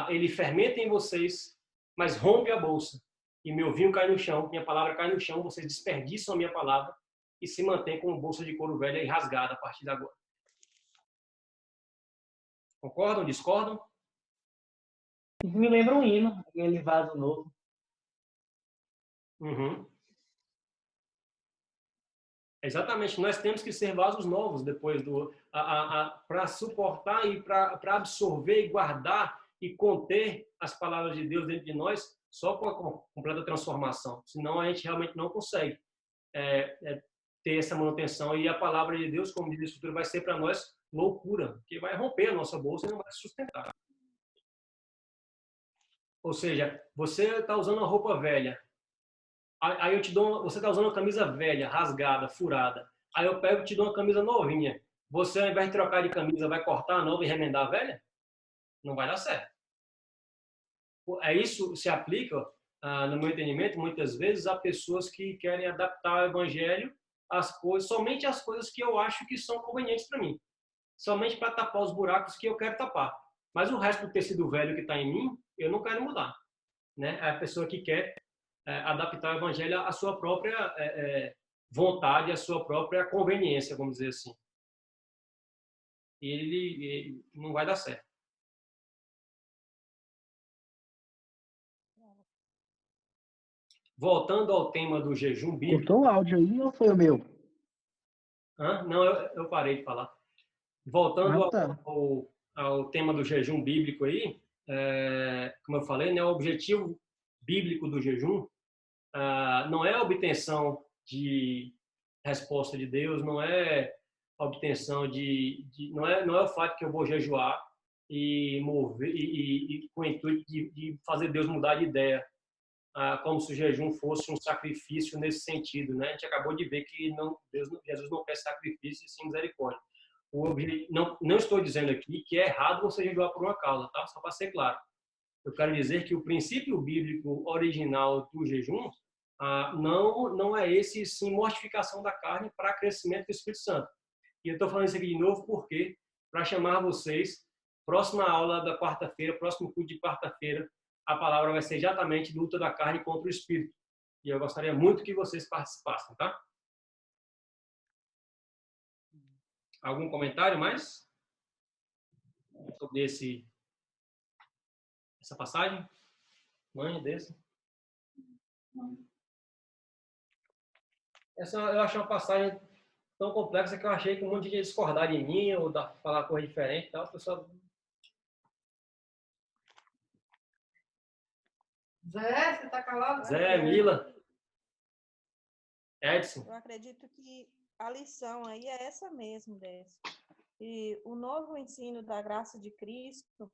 ele fermenta em vocês, mas rompe a bolsa. E meu vinho cai no chão, minha palavra cai no chão, vocês desperdiçam a minha palavra e se mantém como bolsa de couro velha e rasgada a partir de agora. Concordam? Discordam? Me lembra um hino, aquele vaso novo. Uhum. Exatamente, nós temos que ser vasos novos depois para suportar e para absorver e guardar e conter as palavras de Deus dentro de nós só com a completa transformação. Senão a gente realmente não consegue ter essa manutenção. E a palavra de Deus, como diz a Escritura, vai ser para nós loucura, que vai romper a nossa bolsa e não vai sustentar. Ou seja, você está usando uma roupa velha. Aí eu te dou, você está usando uma camisa velha, rasgada, furada. Aí eu pego e te dou uma camisa novinha. Você, ao invés de trocar de camisa, vai cortar a nova e remendar a velha? Não vai dar certo. Isso se aplica, no meu entendimento, muitas vezes a pessoas que querem adaptar o evangelho às coisas, somente às coisas que eu acho que são convenientes para mim. Somente para tapar os buracos que eu quero tapar. Mas o resto do tecido velho que está em mim, eu não quero mudar. Né? É a pessoa que quer adaptar o evangelho à sua própria vontade, à sua própria conveniência, vamos dizer assim. E ele não vai dar certo. Voltando ao tema do jejum bíblico... Cortou o áudio aí ou foi o meu? Não, eu parei de falar. Voltando ao tema do jejum bíblico aí, como eu falei, né, o objetivo bíblico do jejum não é a obtenção de resposta de Deus, não é a obtenção não é o fato que eu vou jejuar e mover e com o intuito de fazer Deus mudar de ideia, como se o jejum fosse um sacrifício nesse sentido, né? A gente acabou de ver que Jesus não quer sacrifício e sim misericórdia. Não estou dizendo aqui que é errado você jejuar por uma causa, tá? Só para ser claro. Eu quero dizer que o princípio bíblico original do jejum não é esse, sim, mortificação da carne para crescimento do Espírito Santo. E eu estou falando isso aqui de novo porque, para chamar vocês, próxima aula da quarta-feira, próximo culto de quarta-feira, a palavra vai ser exatamente luta da carne contra o Espírito. E eu gostaria muito que vocês participassem, tá? Algum comentário mais sobre essa passagem? Mãe, desse? Eu achei uma passagem tão complexa que eu achei que um monte de gente ia discordar de mim ou falar coisa diferente e tal. Pessoal... Zé, você tá calado? Zé, Mila, Edson. Eu acredito que a lição aí é essa mesmo, Décio. E o novo ensino da graça de Cristo,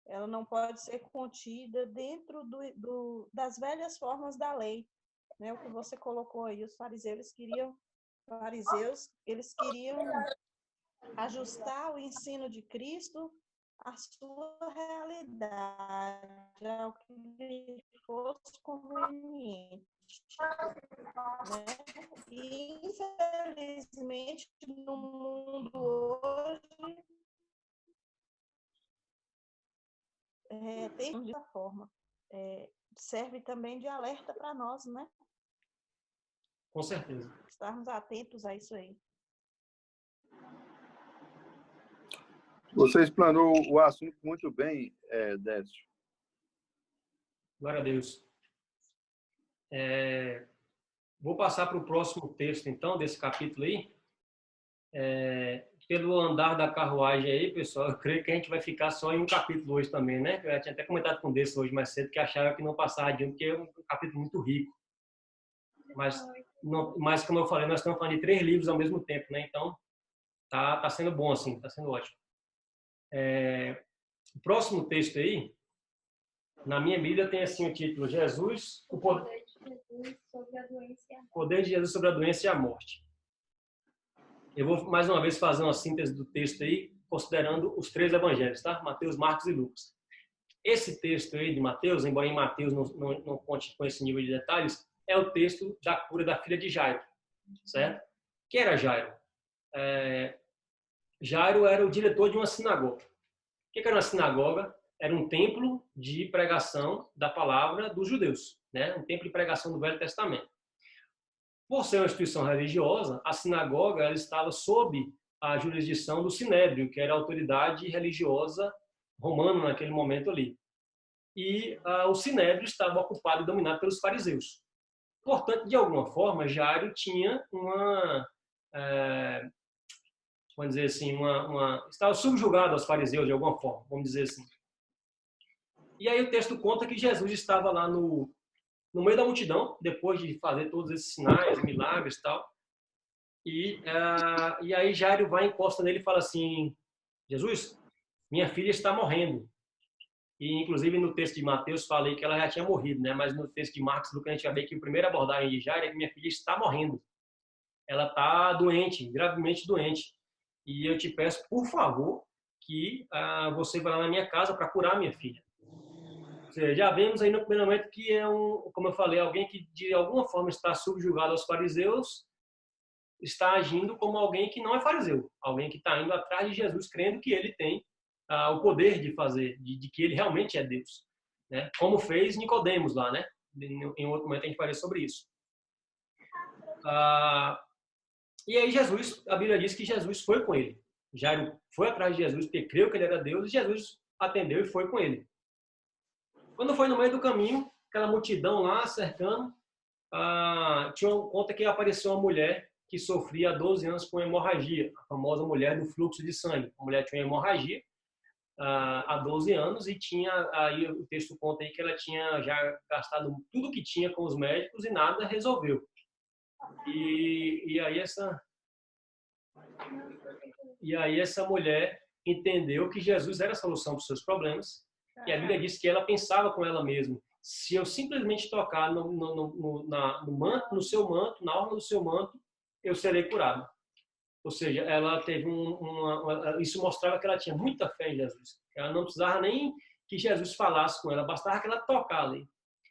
ela não pode ser contida dentro das velhas formas da lei. Né? O que você colocou aí, os fariseus queriam ajustar o ensino de Cristo à sua realidade, ao que lhe fosse conveniente. Né? E, infelizmente, no mundo hoje, tem de forma. Serve também de alerta para nós, né? Com certeza. Estarmos atentos a isso aí. Você explanou o assunto muito bem, Décio. Glória a Deus. Vou passar para o próximo texto, então, desse capítulo aí. Pelo andar da carruagem aí, pessoal, eu creio que a gente vai ficar só em um capítulo hoje também, né? Eu tinha até comentado com o Décio hoje mais cedo, que achava que não passava adiante, porque é um capítulo muito rico. Mas, como eu falei, nós estamos falando de 3 livros ao mesmo tempo, né? Então, tá sendo bom, assim, tá sendo ótimo. O próximo texto aí, na minha Bíblia, tem assim o título: Jesus, o poder de Jesus sobre a doença e a morte. Eu vou, mais uma vez, fazer uma síntese do texto aí, considerando os 3 evangelhos, tá? Mateus, Marcos e Lucas. Esse texto aí de Mateus, embora em Mateus não conte com esse nível de detalhes, é o texto da cura da filha de Jairo, certo? Quem era Jairo? Jairo era o diretor de uma sinagoga. O que era uma sinagoga? Era um templo de pregação da palavra dos judeus, né? Um templo de pregação do Velho Testamento. Por ser uma instituição religiosa, a sinagoga ela estava sob a jurisdição do Sinédrio, que era a autoridade religiosa romana naquele momento ali. E o Sinédrio estava ocupado e dominado pelos fariseus. Portanto, de alguma forma, Jairo tinha vamos dizer assim, estava subjugado aos fariseus de alguma forma, vamos dizer assim. E aí o texto conta que Jesus estava lá no meio da multidão, depois de fazer todos esses sinais, milagres e tal. E aí Jairo vai, encosta nele e fala assim: Jesus, minha filha está morrendo. E, inclusive, no texto de Mateus, falei que ela já tinha morrido, né? Mas no texto de Marcos, Lucas, a gente vai ver que a primeira abordagem de Jairo é que minha filha está morrendo. Ela está doente, gravemente doente. E eu te peço, por favor, que você vá lá na minha casa para curar minha filha. Ou seja, já vemos aí no primeiro momento que é como eu falei, alguém que de alguma forma está subjugado aos fariseus, está agindo como alguém que não é fariseu. Alguém que está indo atrás de Jesus, crendo que ele tem o poder de fazer, de que ele realmente é Deus, né? Como fez Nicodemos lá, né? Em outro momento a gente faria sobre isso. E aí Jesus, a Bíblia diz que Jesus foi com ele. Jairo foi atrás de Jesus porque creu que ele era Deus e Jesus atendeu e foi com ele. Quando foi no meio do caminho, aquela multidão lá cercando, conta que apareceu uma mulher que sofria há 12 anos com hemorragia, a famosa mulher do fluxo de sangue. A mulher tinha hemorragia há 12 anos e tinha, aí o texto conta aí que ela tinha já gastado tudo que tinha com os médicos e nada resolveu. E aí essa mulher entendeu que Jesus era a solução para os seus problemas, e a Bíblia diz que ela pensava com ela mesma: se eu simplesmente tocar no manto, no seu manto, na orla do seu manto, eu serei curado. Ou seja, ela teve isso mostrava que ela tinha muita fé em Jesus. Ela não precisava nem que Jesus falasse com ela, bastava que ela tocar ali.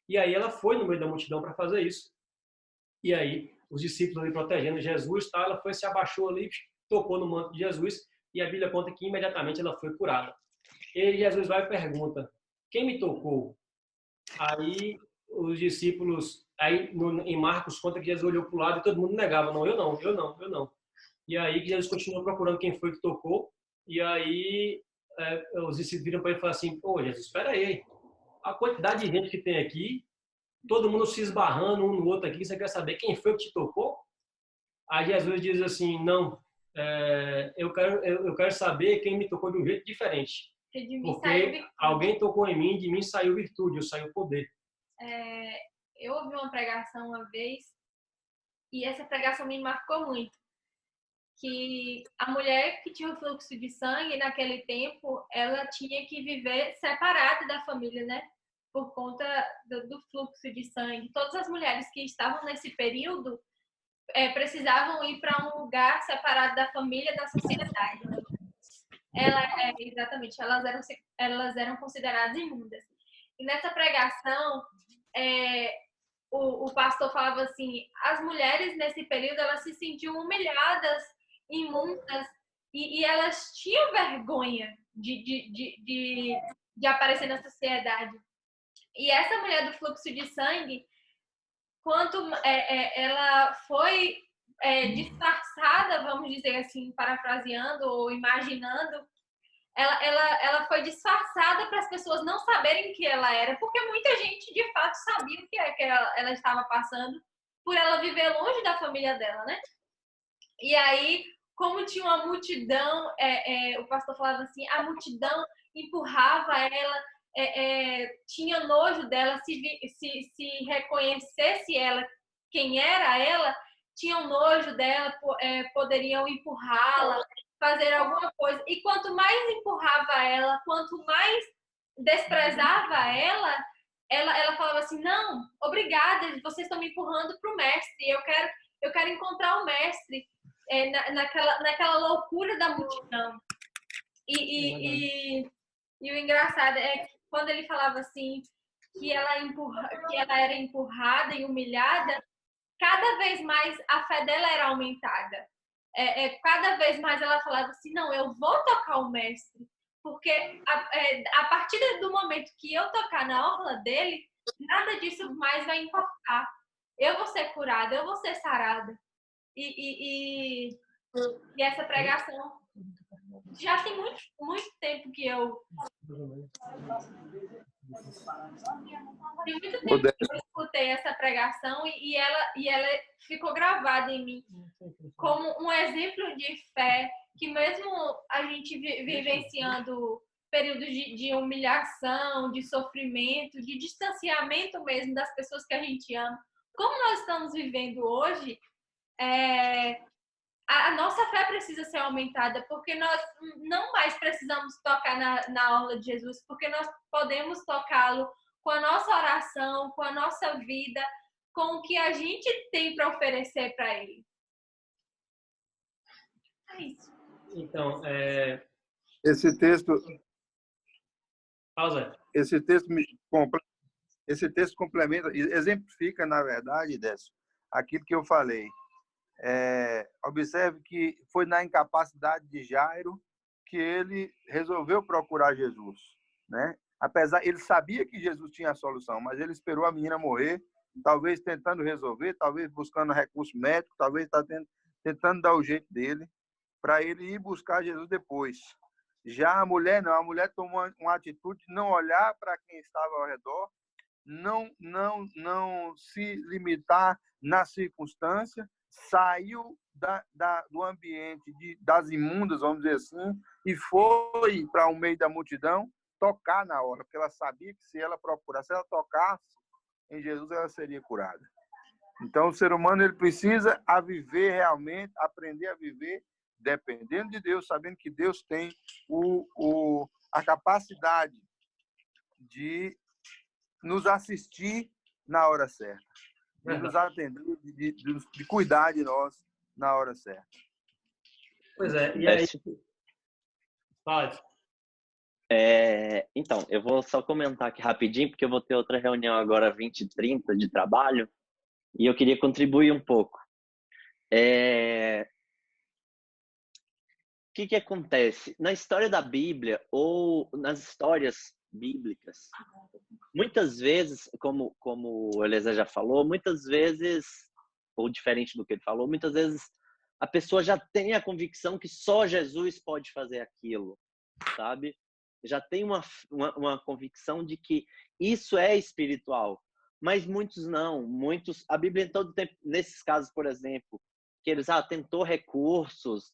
E aí ela foi no meio da multidão para fazer isso. E aí os discípulos ali protegendo Jesus, tá? Ela foi, se abaixou ali, tocou no manto de Jesus, e a Bíblia conta que imediatamente ela foi curada. E Jesus vai e pergunta: quem me tocou? Aí os discípulos, em Marcos conta que Jesus olhou para o lado e todo mundo negava: não, eu não, eu não, eu não. E aí Jesus continuou procurando quem foi que tocou, e aí os discípulos viram para ele e falaram assim: pô, Jesus, espera aí, a quantidade de gente que tem aqui, todo mundo se esbarrando um no outro aqui, você quer saber quem foi que te tocou? Aí Jesus diz assim: não, eu quero saber quem me tocou de um jeito diferente. Porque alguém tocou em mim, de mim saiu virtude, saiu poder. Eu ouvi uma pregação uma vez, e essa pregação me marcou muito. Que a mulher que tinha o fluxo de sangue, naquele tempo, ela tinha que viver separada da família, né? Por conta do fluxo de sangue. Todas as mulheres que estavam nesse período precisavam ir para um lugar separado da família, da sociedade. Exatamente, elas eram consideradas imundas. E nessa pregação, o pastor falava assim: as mulheres nesse período elas se sentiam humilhadas, imundas, e elas tinham vergonha de aparecer na sociedade. E essa mulher do fluxo de sangue, quando ela foi disfarçada, vamos dizer assim, parafraseando ou imaginando, ela foi disfarçada para as pessoas não saberem que ela era, porque muita gente de fato sabia o que é que ela estava passando por ela viver longe da família dela, né? E aí, como tinha uma multidão, o pastor falava assim, a multidão empurrava ela, tinha nojo dela, se reconhecesse ela, quem era ela, tinham nojo dela, poderiam empurrá-la, fazer alguma coisa. E quanto mais empurrava ela, quanto mais desprezava ela falava assim: não, obrigada, vocês estão me empurrando para o mestre, eu quero encontrar o mestre. Naquela loucura da multidão. E o engraçado é que quando ele falava assim que ela era empurrada e humilhada, cada vez mais a fé dela era aumentada. Cada vez mais ela falava assim: não, eu vou tocar o mestre, porque a partir do momento que eu tocar na orla dele, nada disso mais vai importar. Eu vou ser curada, eu vou ser sarada. E essa pregação já tem muito tempo que eu escuto escutei essa pregação e ela ficou gravada em mim como um exemplo de fé, que mesmo a gente vivenciando períodos de humilhação, de sofrimento, de distanciamento mesmo das pessoas que a gente ama, como nós estamos vivendo hoje, a nossa fé precisa ser aumentada, porque nós não mais precisamos tocar na orla de Jesus, porque nós podemos tocá-lo com a nossa oração, com a nossa vida, com o que a gente tem para oferecer para ele. É isso. Então, Esse texto, pausa. esse texto complementa, exemplifica, na verdade, Décio, aquilo que eu falei. Observe que foi na incapacidade de Jairo que ele resolveu procurar Jesus, né? Apesar, ele sabia que Jesus tinha a solução, mas ele esperou a menina morrer, talvez tentando resolver, talvez buscando recurso médico, talvez tentando dar o jeito dele para ele ir buscar Jesus depois. Já a mulher não, a mulher tomou uma atitude de não olhar para quem estava ao redor, não se limitar na circunstância, saiu do ambiente das imundas, vamos dizer assim, e foi para o meio da multidão tocar na hora, porque ela sabia que se ela procurasse, se ela tocasse em Jesus, ela seria curada. Então, o ser humano ele precisa viver realmente, aprender a viver dependendo de Deus, sabendo que Deus tem a capacidade de nos assistir na hora certa, de nos atender, de cuidar de nós na hora certa. Pois é, e aí? Pode. Então, eu vou só comentar aqui rapidinho, porque eu vou ter outra reunião agora 20h30 de trabalho, e eu queria contribuir um pouco. O que acontece? Na história da Bíblia, ou nas histórias bíblicas, muitas vezes, como o Eliezer já falou, muitas vezes, ou diferente do que ele falou, muitas vezes a pessoa já tem a convicção que só Jesus pode fazer aquilo, sabe? Já tem uma convicção de que isso é espiritual, mas muitos não. A Bíblia em todo tempo, nesses casos, por exemplo, que eles tentou recursos,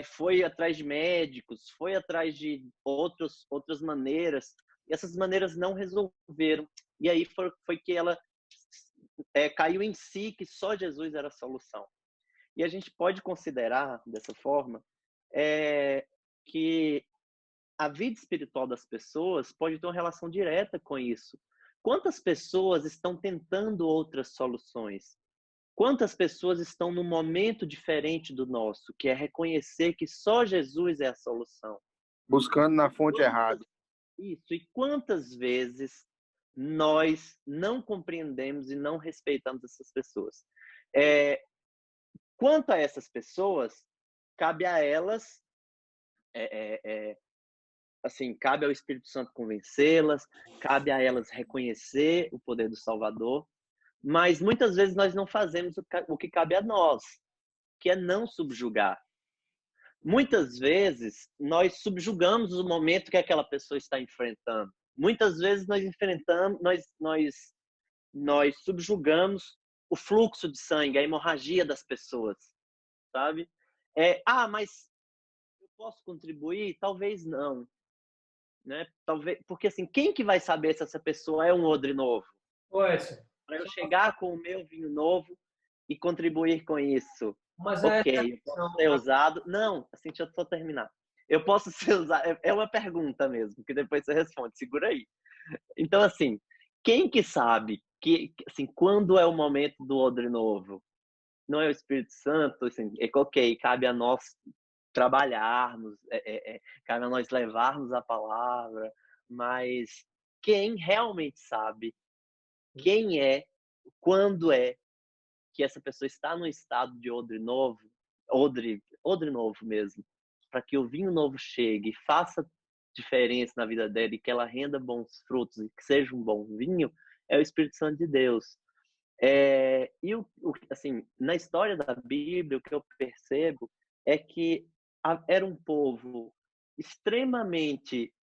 foi atrás de médicos, foi atrás de outras maneiras, e essas maneiras não resolveram. E aí foi que ela caiu em si que só Jesus era a solução. E a gente pode considerar, dessa forma, que a vida espiritual das pessoas pode ter uma relação direta com isso. Quantas pessoas estão tentando outras soluções? Quantas pessoas estão num momento diferente do nosso, que é reconhecer que só Jesus é a solução? Buscando na fonte errada. Isso. E quantas vezes nós não compreendemos e não respeitamos essas pessoas? Quanto a essas pessoas, cabe a elas, cabe ao Espírito Santo convencê-las, cabe a elas reconhecer o poder do Salvador, mas muitas vezes nós não fazemos o que cabe a nós, que é não subjugar. Muitas vezes nós subjugamos o momento que aquela pessoa está enfrentando. Muitas vezes nós subjugamos o fluxo de sangue, a hemorragia das pessoas, sabe? Mas eu posso contribuir? Talvez não, né? Talvez, porque assim, quem que vai saber se essa pessoa é um odre novo? Para eu chegar com o meu vinho novo e contribuir com isso. Mas eu posso ser usado. Não, assim, deixa eu só terminar. Eu posso ser usado. É uma pergunta mesmo, que depois você responde. Segura aí. Então, assim, quem que sabe que, assim, quando é o momento do odre novo? Não é o Espírito Santo, assim, cabe a nós trabalharmos, cabe a nós levarmos a palavra, mas quem realmente sabe quando é que essa pessoa está no estado de odre novo mesmo, para que o vinho novo chegue e faça diferença na vida dela e que ela renda bons frutos e que seja um bom vinho, é o Espírito Santo de Deus. Assim, na história da Bíblia, o que eu percebo é que era um povo extremamente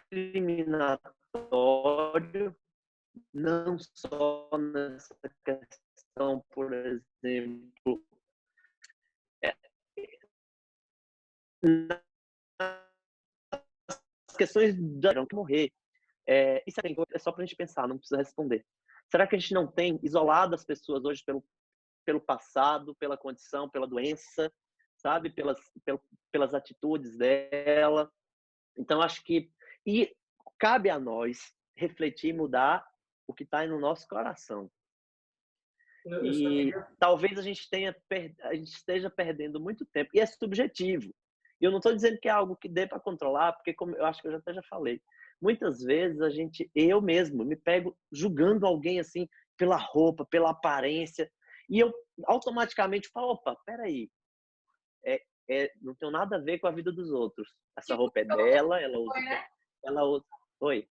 discriminatório, não só nessa questão, por exemplo, nas questões de morrer. Isso é só para a gente pensar, não precisa responder. Será que a gente não tem isolado as pessoas hoje pelo passado, pela condição, pela doença, sabe? Pelas atitudes dela. Então, acho que cabe a nós refletir e mudar o que está no nosso coração. E talvez a gente esteja perdendo muito tempo. E é subjetivo. E eu não estou dizendo que é algo que dê para controlar, porque como eu acho que eu já falei, muitas vezes eu mesmo me pego julgando alguém assim pela roupa, pela aparência, e eu automaticamente falo, opa, peraí, não tem nada a ver com a vida dos outros. Essa Tipo, roupa é dela, ela usa. Foi, né? Ela usa. Oi.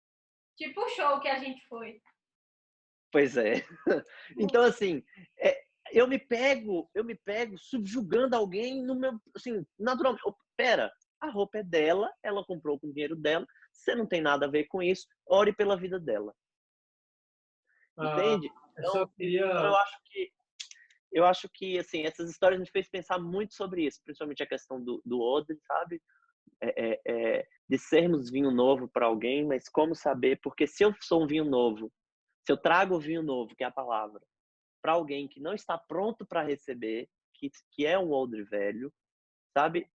Tipo o show que a gente foi. Pois é. Então, assim, eu me pego subjugando alguém no meu, assim, naturalmente. Pera, a roupa é dela, ela comprou com o dinheiro dela, você não tem nada a ver com isso, ore pela vida dela. Entende? Eu só queria... Então, eu acho que, assim, essas histórias me fez pensar muito sobre isso, principalmente a questão do odre, sabe? De sermos vinho novo para alguém, mas como saber? Porque se eu sou um vinho novo, se eu trago o vinho novo, que é a palavra, para alguém que não está pronto para receber, que é um odre velho, sabe?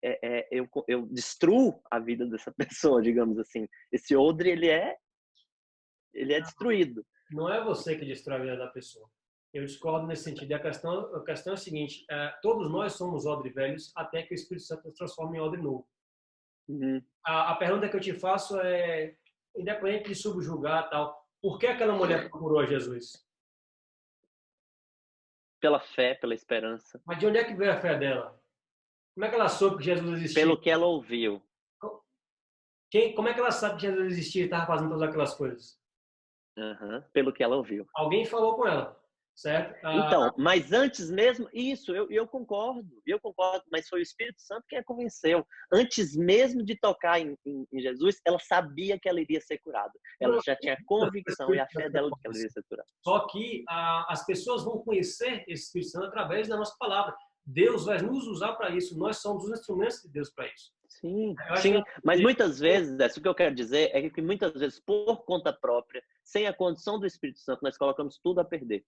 Eu destruo a vida dessa pessoa, digamos assim. Esse odre, ele é destruído. Não é você que destrói a vida da pessoa. Eu discordo nesse sentido. A questão é a seguinte, todos nós somos odre velhos até que o Espírito Santo nos transforme em odre novo. Uhum. A pergunta que eu te faço é, independente de subjugar tal, por que aquela mulher procurou a Jesus? Pela fé, pela esperança. Mas de onde é que veio a fé dela? Como é que ela soube que Jesus existia? Pelo que ela ouviu. Como é que ela sabe que Jesus existia e estava fazendo todas aquelas coisas? Uhum. Pelo que ela ouviu. Alguém falou com ela, certo? Então, mas antes mesmo, isso, eu concordo, mas foi o Espírito Santo que a convenceu. Antes mesmo de tocar em Jesus, ela sabia que ela iria ser curada. Ela já tinha convicção e a fé dela de que ela iria ser curada. Só que as pessoas vão conhecer esse Espírito Santo através da nossa palavra. Deus vai nos usar para isso. Nós somos os instrumentos de Deus para isso. Sim, mas muitas vezes, o que eu quero dizer é que muitas vezes, por conta própria, sem a condição do Espírito Santo, nós colocamos tudo a perder.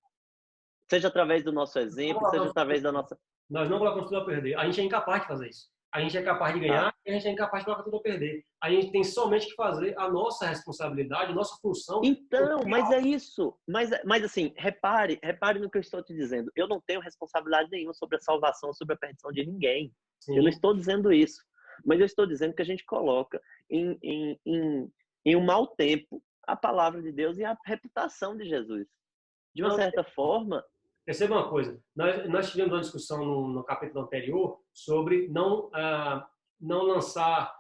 Seja através do nosso exemplo, seja através da nossa... Nós não colocamos tudo a perder. A gente é incapaz de fazer isso. A gente é capaz de ganhar e a gente é incapaz de colocar tudo a perder. A gente tem somente que fazer a nossa responsabilidade, a nossa função. Então, mas é isso. Mas assim, repare no que eu estou te dizendo. Eu não tenho responsabilidade nenhuma sobre a salvação, sobre a perdição de ninguém. Sim. Eu não estou dizendo isso. Mas eu estou dizendo que a gente coloca em um mau tempo a palavra de Deus e a reputação de Jesus. De uma certa forma... Perceba uma coisa. Nós tivemos uma discussão no capítulo anterior sobre não lançar...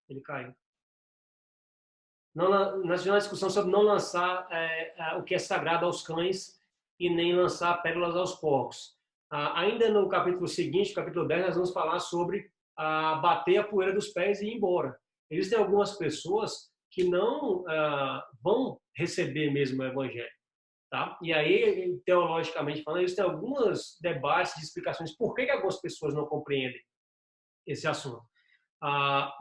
ele caiu. Nós tivemos uma discussão sobre não lançar o que é sagrado aos cães e nem lançar pérolas aos porcos. Ainda no capítulo seguinte, capítulo 10, nós vamos falar sobre bater a poeira dos pés e ir embora. Existem algumas pessoas que não vão receber mesmo o evangelho. Tá? E aí, teologicamente falando, existem alguns debates de explicações por que algumas pessoas não compreendem esse assunto.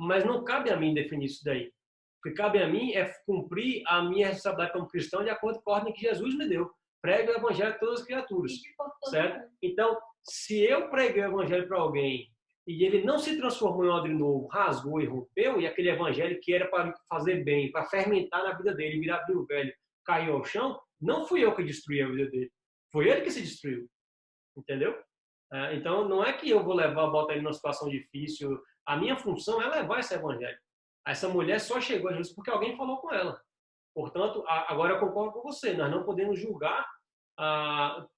Mas não cabe a mim definir isso daí. O que cabe a mim é cumprir a minha responsabilidade como cristão de acordo com a ordem que Jesus me deu. Pregue o evangelho a todas as criaturas. Certo? Então, se eu preguei o evangelho para alguém e ele não se transformou em odre novo, rasgou e rompeu, e aquele evangelho que era para fazer bem, para fermentar na vida dele, virar vinho velho, caiu ao chão, não fui eu que destruí a vida dele. Foi ele que se destruiu. Entendeu? Então, não é que eu vou botar ele numa situação difícil. A minha função é levar esse evangelho. Essa mulher só chegou a Jesus porque alguém falou com ela. Portanto, agora eu concordo com você. Nós não podemos julgar,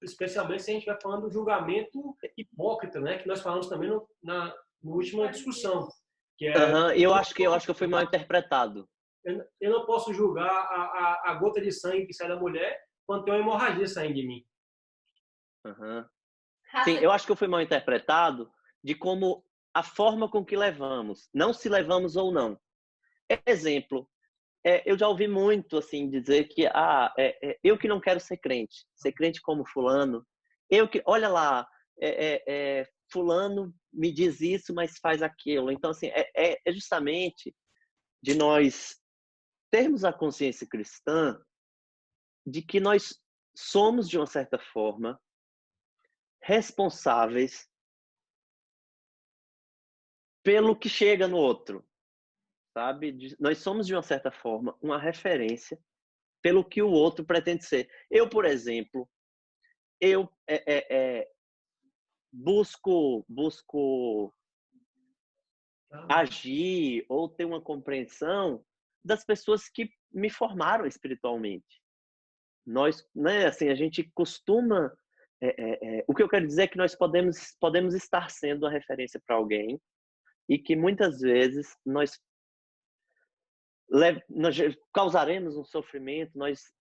especialmente se a gente estiver falando do julgamento hipócrita, né? Que nós falamos também na última discussão. Que eu acho que eu fui mal interpretado. Eu não posso julgar a gota de sangue que sai da mulher quando tem uma hemorragia saindo de mim. Sim, eu acho que eu fui mal interpretado de como a forma com que levamos, não se levamos ou não. Exemplo, eu já ouvi muito assim dizer que eu que não quero ser crente como fulano, olha lá, fulano me diz isso, mas faz aquilo. Então assim, é justamente de nós termos a consciência cristã de que nós somos de uma certa forma responsáveis pelo que chega no outro. Sabe? Nós somos, de uma certa forma, uma referência pelo que o outro pretende ser. Eu, por exemplo, busco agir ou ter uma compreensão das pessoas que me formaram espiritualmente. Nós, né, assim, a gente costuma... o que eu quero dizer é que nós podemos estar sendo a referência para alguém e que muitas vezes nós causaremos um sofrimento, nós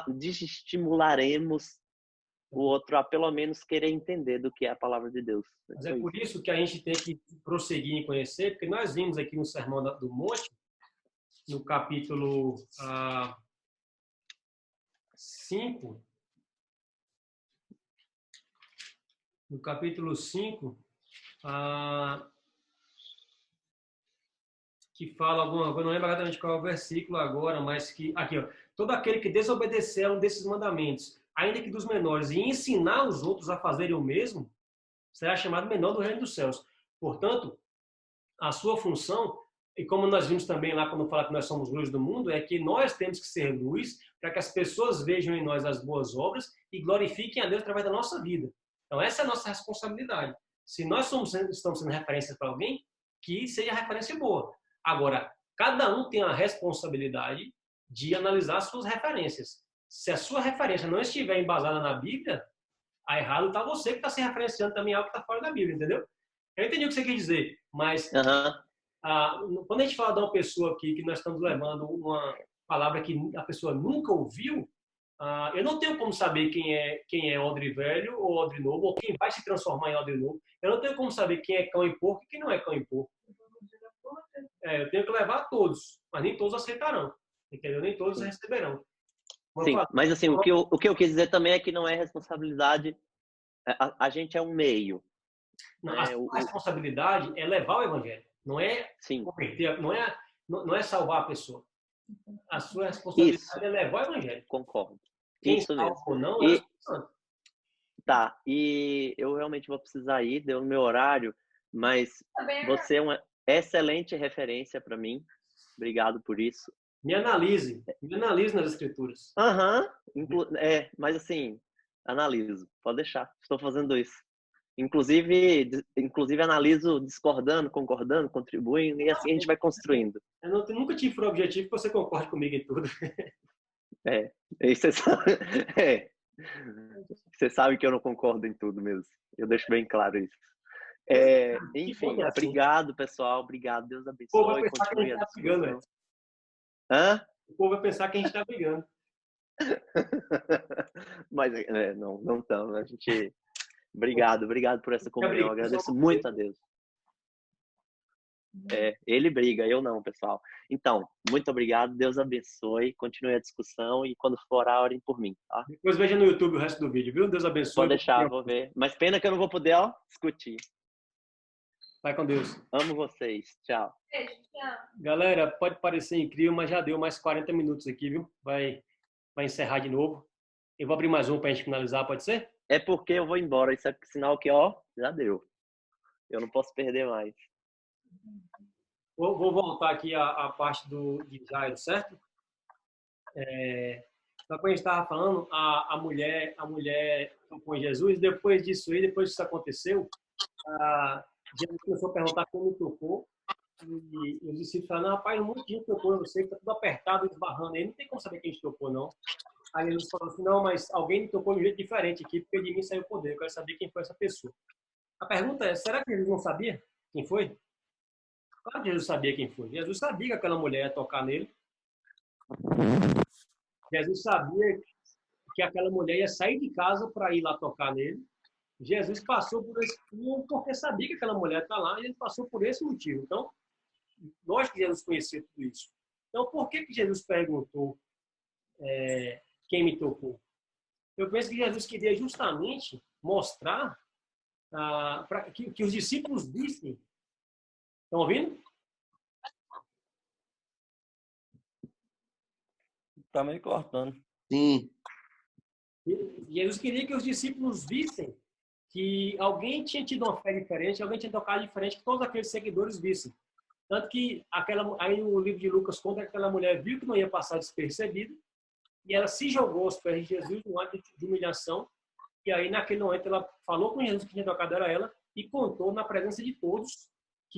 desestimularemos o outro a pelo menos querer entender do que é a palavra de Deus. Mas é por isso que a gente tem que prosseguir em conhecer, porque nós vimos aqui no Sermão do Monte, no capítulo 5, que fala alguma coisa, não lembro exatamente qual é o versículo agora, mas que, aqui, ó, todo aquele que desobedecer a um desses mandamentos, ainda que dos menores, e ensinar os outros a fazerem o mesmo, será chamado menor do reino dos céus. Portanto, a sua função, e como nós vimos também lá quando fala que nós somos luz do mundo, é que nós temos que ser luz para que as pessoas vejam em nós as boas obras e glorifiquem a Deus através da nossa vida. Então, essa é a nossa responsabilidade. Se nós estamos sendo referência para alguém, que seja referência boa. Agora, cada um tem a responsabilidade de analisar as suas referências. Se a sua referência não estiver embasada na Bíblia, aí errado está você que está se referenciando também algo que está fora da Bíblia, entendeu? Eu entendi o que você quer dizer, mas quando a gente fala de uma pessoa aqui que nós estamos levando uma palavra que a pessoa nunca ouviu, eu não tenho como saber quem é odre velho ou odre novo, ou quem vai se transformar em odre novo. Eu não tenho como saber quem é cão e porco e quem não é cão e porco. Eu tenho que levar a todos, mas nem todos aceitarão, entendeu? Nem todos receberão. Sim, mas assim, o que eu quis dizer também é que não é responsabilidade, a gente é um meio. Não, a sua responsabilidade é levar o evangelho, não é converter, não é salvar a pessoa. A sua responsabilidade é levar o evangelho. Concordo. Quem Isso salva mesmo. ou não é santo. Tá, e eu realmente vou precisar ir, deu o meu horário, mas você é uma excelente referência para mim. Obrigado por isso. Me analise nas escrituras. Mas assim, analiso, pode deixar, estou fazendo isso. Inclusive analiso discordando, concordando, contribuindo, e assim a gente vai construindo. Eu nunca tive por objetivo que você concorde comigo em tudo. Você sabe que eu não concordo em tudo mesmo. Eu deixo bem claro isso. Enfim, obrigado, pessoal. Obrigado. Deus abençoe. Continue a discussão. O povo vai pensar que a gente está brigando. Mas não estamos. A gente... Obrigado por essa comunhão. Eu agradeço muito a Deus. Ele briga, eu não, pessoal. Então, muito obrigado. Deus abençoe. Continue a discussão e quando for orar, orem por mim, tá? Depois veja no YouTube o resto do vídeo, viu? Deus abençoe. Pode deixar, vou ver. Mas pena que eu não vou poder, discutir. Vai com Deus. Amo vocês. Tchau. Galera, pode parecer incrível, mas já deu mais 40 minutos aqui, viu? Vai encerrar de novo. Eu vou abrir mais um para a gente finalizar, pode ser? É porque eu vou embora. Isso é sinal que, já deu. Eu não posso perder mais. Vou voltar aqui à parte de Jairo, certo? Então, quando a gente estava falando, a mulher tocou em Jesus. Depois disso aconteceu, Jesus começou a perguntar como tocou. E os discípulos falaram, não, rapaz, um monte de gente tocou em você, está tudo apertado, esbarrando aí, não tem como saber quem te tocou, não. Aí Jesus falou assim, não, mas alguém me tocou de um jeito diferente aqui, porque de mim saiu o poder, eu quero saber quem foi essa pessoa. A pergunta é, será que Jesus não sabia quem foi? Claro que Jesus sabia quem foi. Jesus sabia que aquela mulher ia tocar nele. Jesus sabia que aquela mulher ia sair de casa para ir lá tocar nele. Jesus passou por esse caminho porque sabia que aquela mulher está lá e ele passou por esse motivo. Então, lógico que Jesus conhecia tudo isso. Então, por que Jesus perguntou quem me tocou? Eu penso que Jesus queria justamente mostrar que os discípulos vissem. Estão ouvindo? Tá meio cortando. Sim. Jesus queria que os discípulos vissem que alguém tinha tido uma fé diferente, alguém tinha tocado diferente, que todos aqueles seguidores vissem. Tanto que aí o livro de Lucas conta que aquela mulher viu que não ia passar despercebida e ela se jogou aos pés de Jesus num ato de humilhação. E aí, naquele momento, ela falou com Jesus que tinha tocado era ela e contou na presença de todos o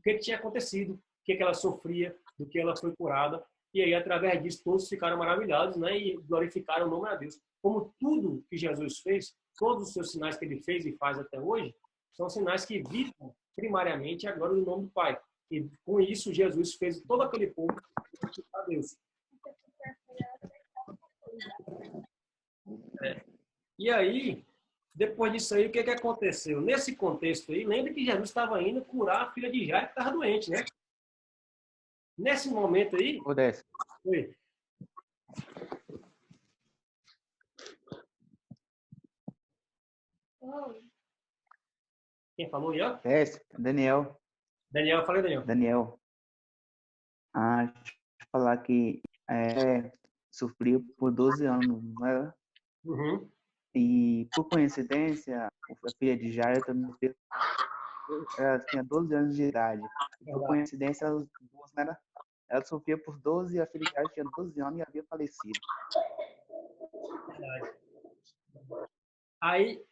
que tinha acontecido, o que ela sofria, do que ela foi curada. E aí, através disso, todos ficaram maravilhados, né? E glorificaram o nome a Deus. Como tudo que Jesus fez, todos os seus sinais que ele fez e faz até hoje, são sinais que visam primariamente a glória do nome do Pai. E com isso, Jesus fez todo aquele povo glorificar a Deus. E aí, depois disso aí, o que aconteceu? Nesse contexto aí, lembra que Jesus estava indo curar a filha de Jairo, que estava doente, né? Nesse momento aí... Oi. Quem falou aí, ó? Daniel. Daniel, falei, Daniel. Daniel. Deixa eu falar que sofreu por 12 anos, não é? Uhum. E, por coincidência, a filha de Jairo também ela tinha 12 anos de idade. E, por coincidência, elas duas, né? Ela sofria por 12 e a filha de Jairo tinha 12 anos e havia falecido. Aí, o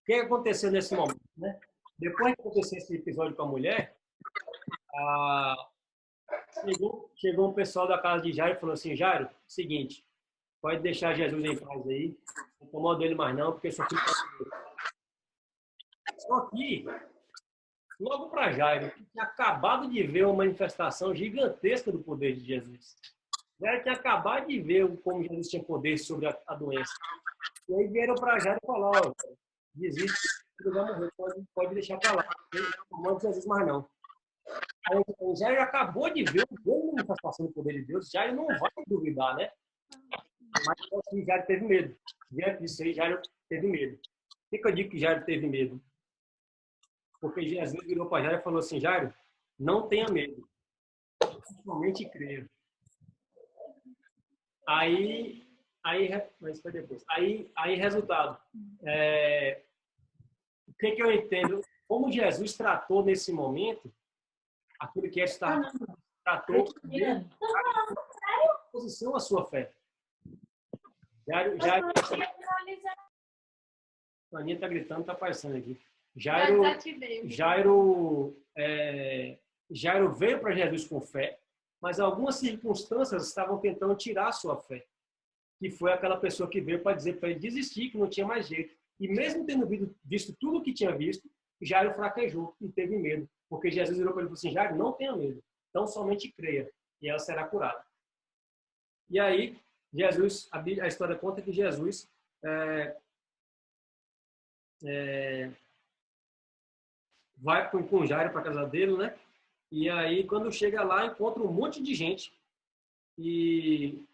que aconteceu nesse momento, né? Depois que aconteceu esse episódio com a mulher, chegou um pessoal da casa de Jairo e falou assim, Jairo, seguinte, pode deixar Jesus em paz aí, não incomoda ele mais não, porque eu sou filho de Deus. Só que, logo para Jairo, que tinha acabado de ver uma manifestação gigantesca do poder de Jesus. Jairo tinha acabado de ver como Jesus tinha poder sobre a doença. E aí vieram para Jairo e falaram, desiste, ele vai morrer, pode deixar para lá, não manda Jesus mais não. Aí Jairo acabou de ver uma manifestação do poder de Deus, Jairo não vai duvidar, né? Mas assim, Jairo teve medo. Diante disso aí, Jairo teve medo. Por que eu digo que Jairo teve medo? Porque Jesus virou para Jairo e falou assim, Jairo, não tenha medo, somente creia. Mas foi depois. Aí resultado. O que eu entendo? Como Jesus tratou nesse momento, aquilo que tratou de posição a sua fé. Jairo, a Aninha está gritando, está aparecendo aqui. Jairo veio para Jesus com fé, mas algumas circunstâncias estavam tentando tirar a sua fé. Que foi aquela pessoa que veio para dizer para ele desistir, que não tinha mais jeito. E mesmo tendo visto tudo o que tinha visto, Jairo fraquejou e teve medo. Porque Jesus virou para ele e falou assim, Jairo, não tenha medo, então somente creia, e ela será curada. E aí, Jesus, a história conta que Jesus vai com Jairo para a casa dele, né? E aí, quando chega lá, encontra um monte de gente. E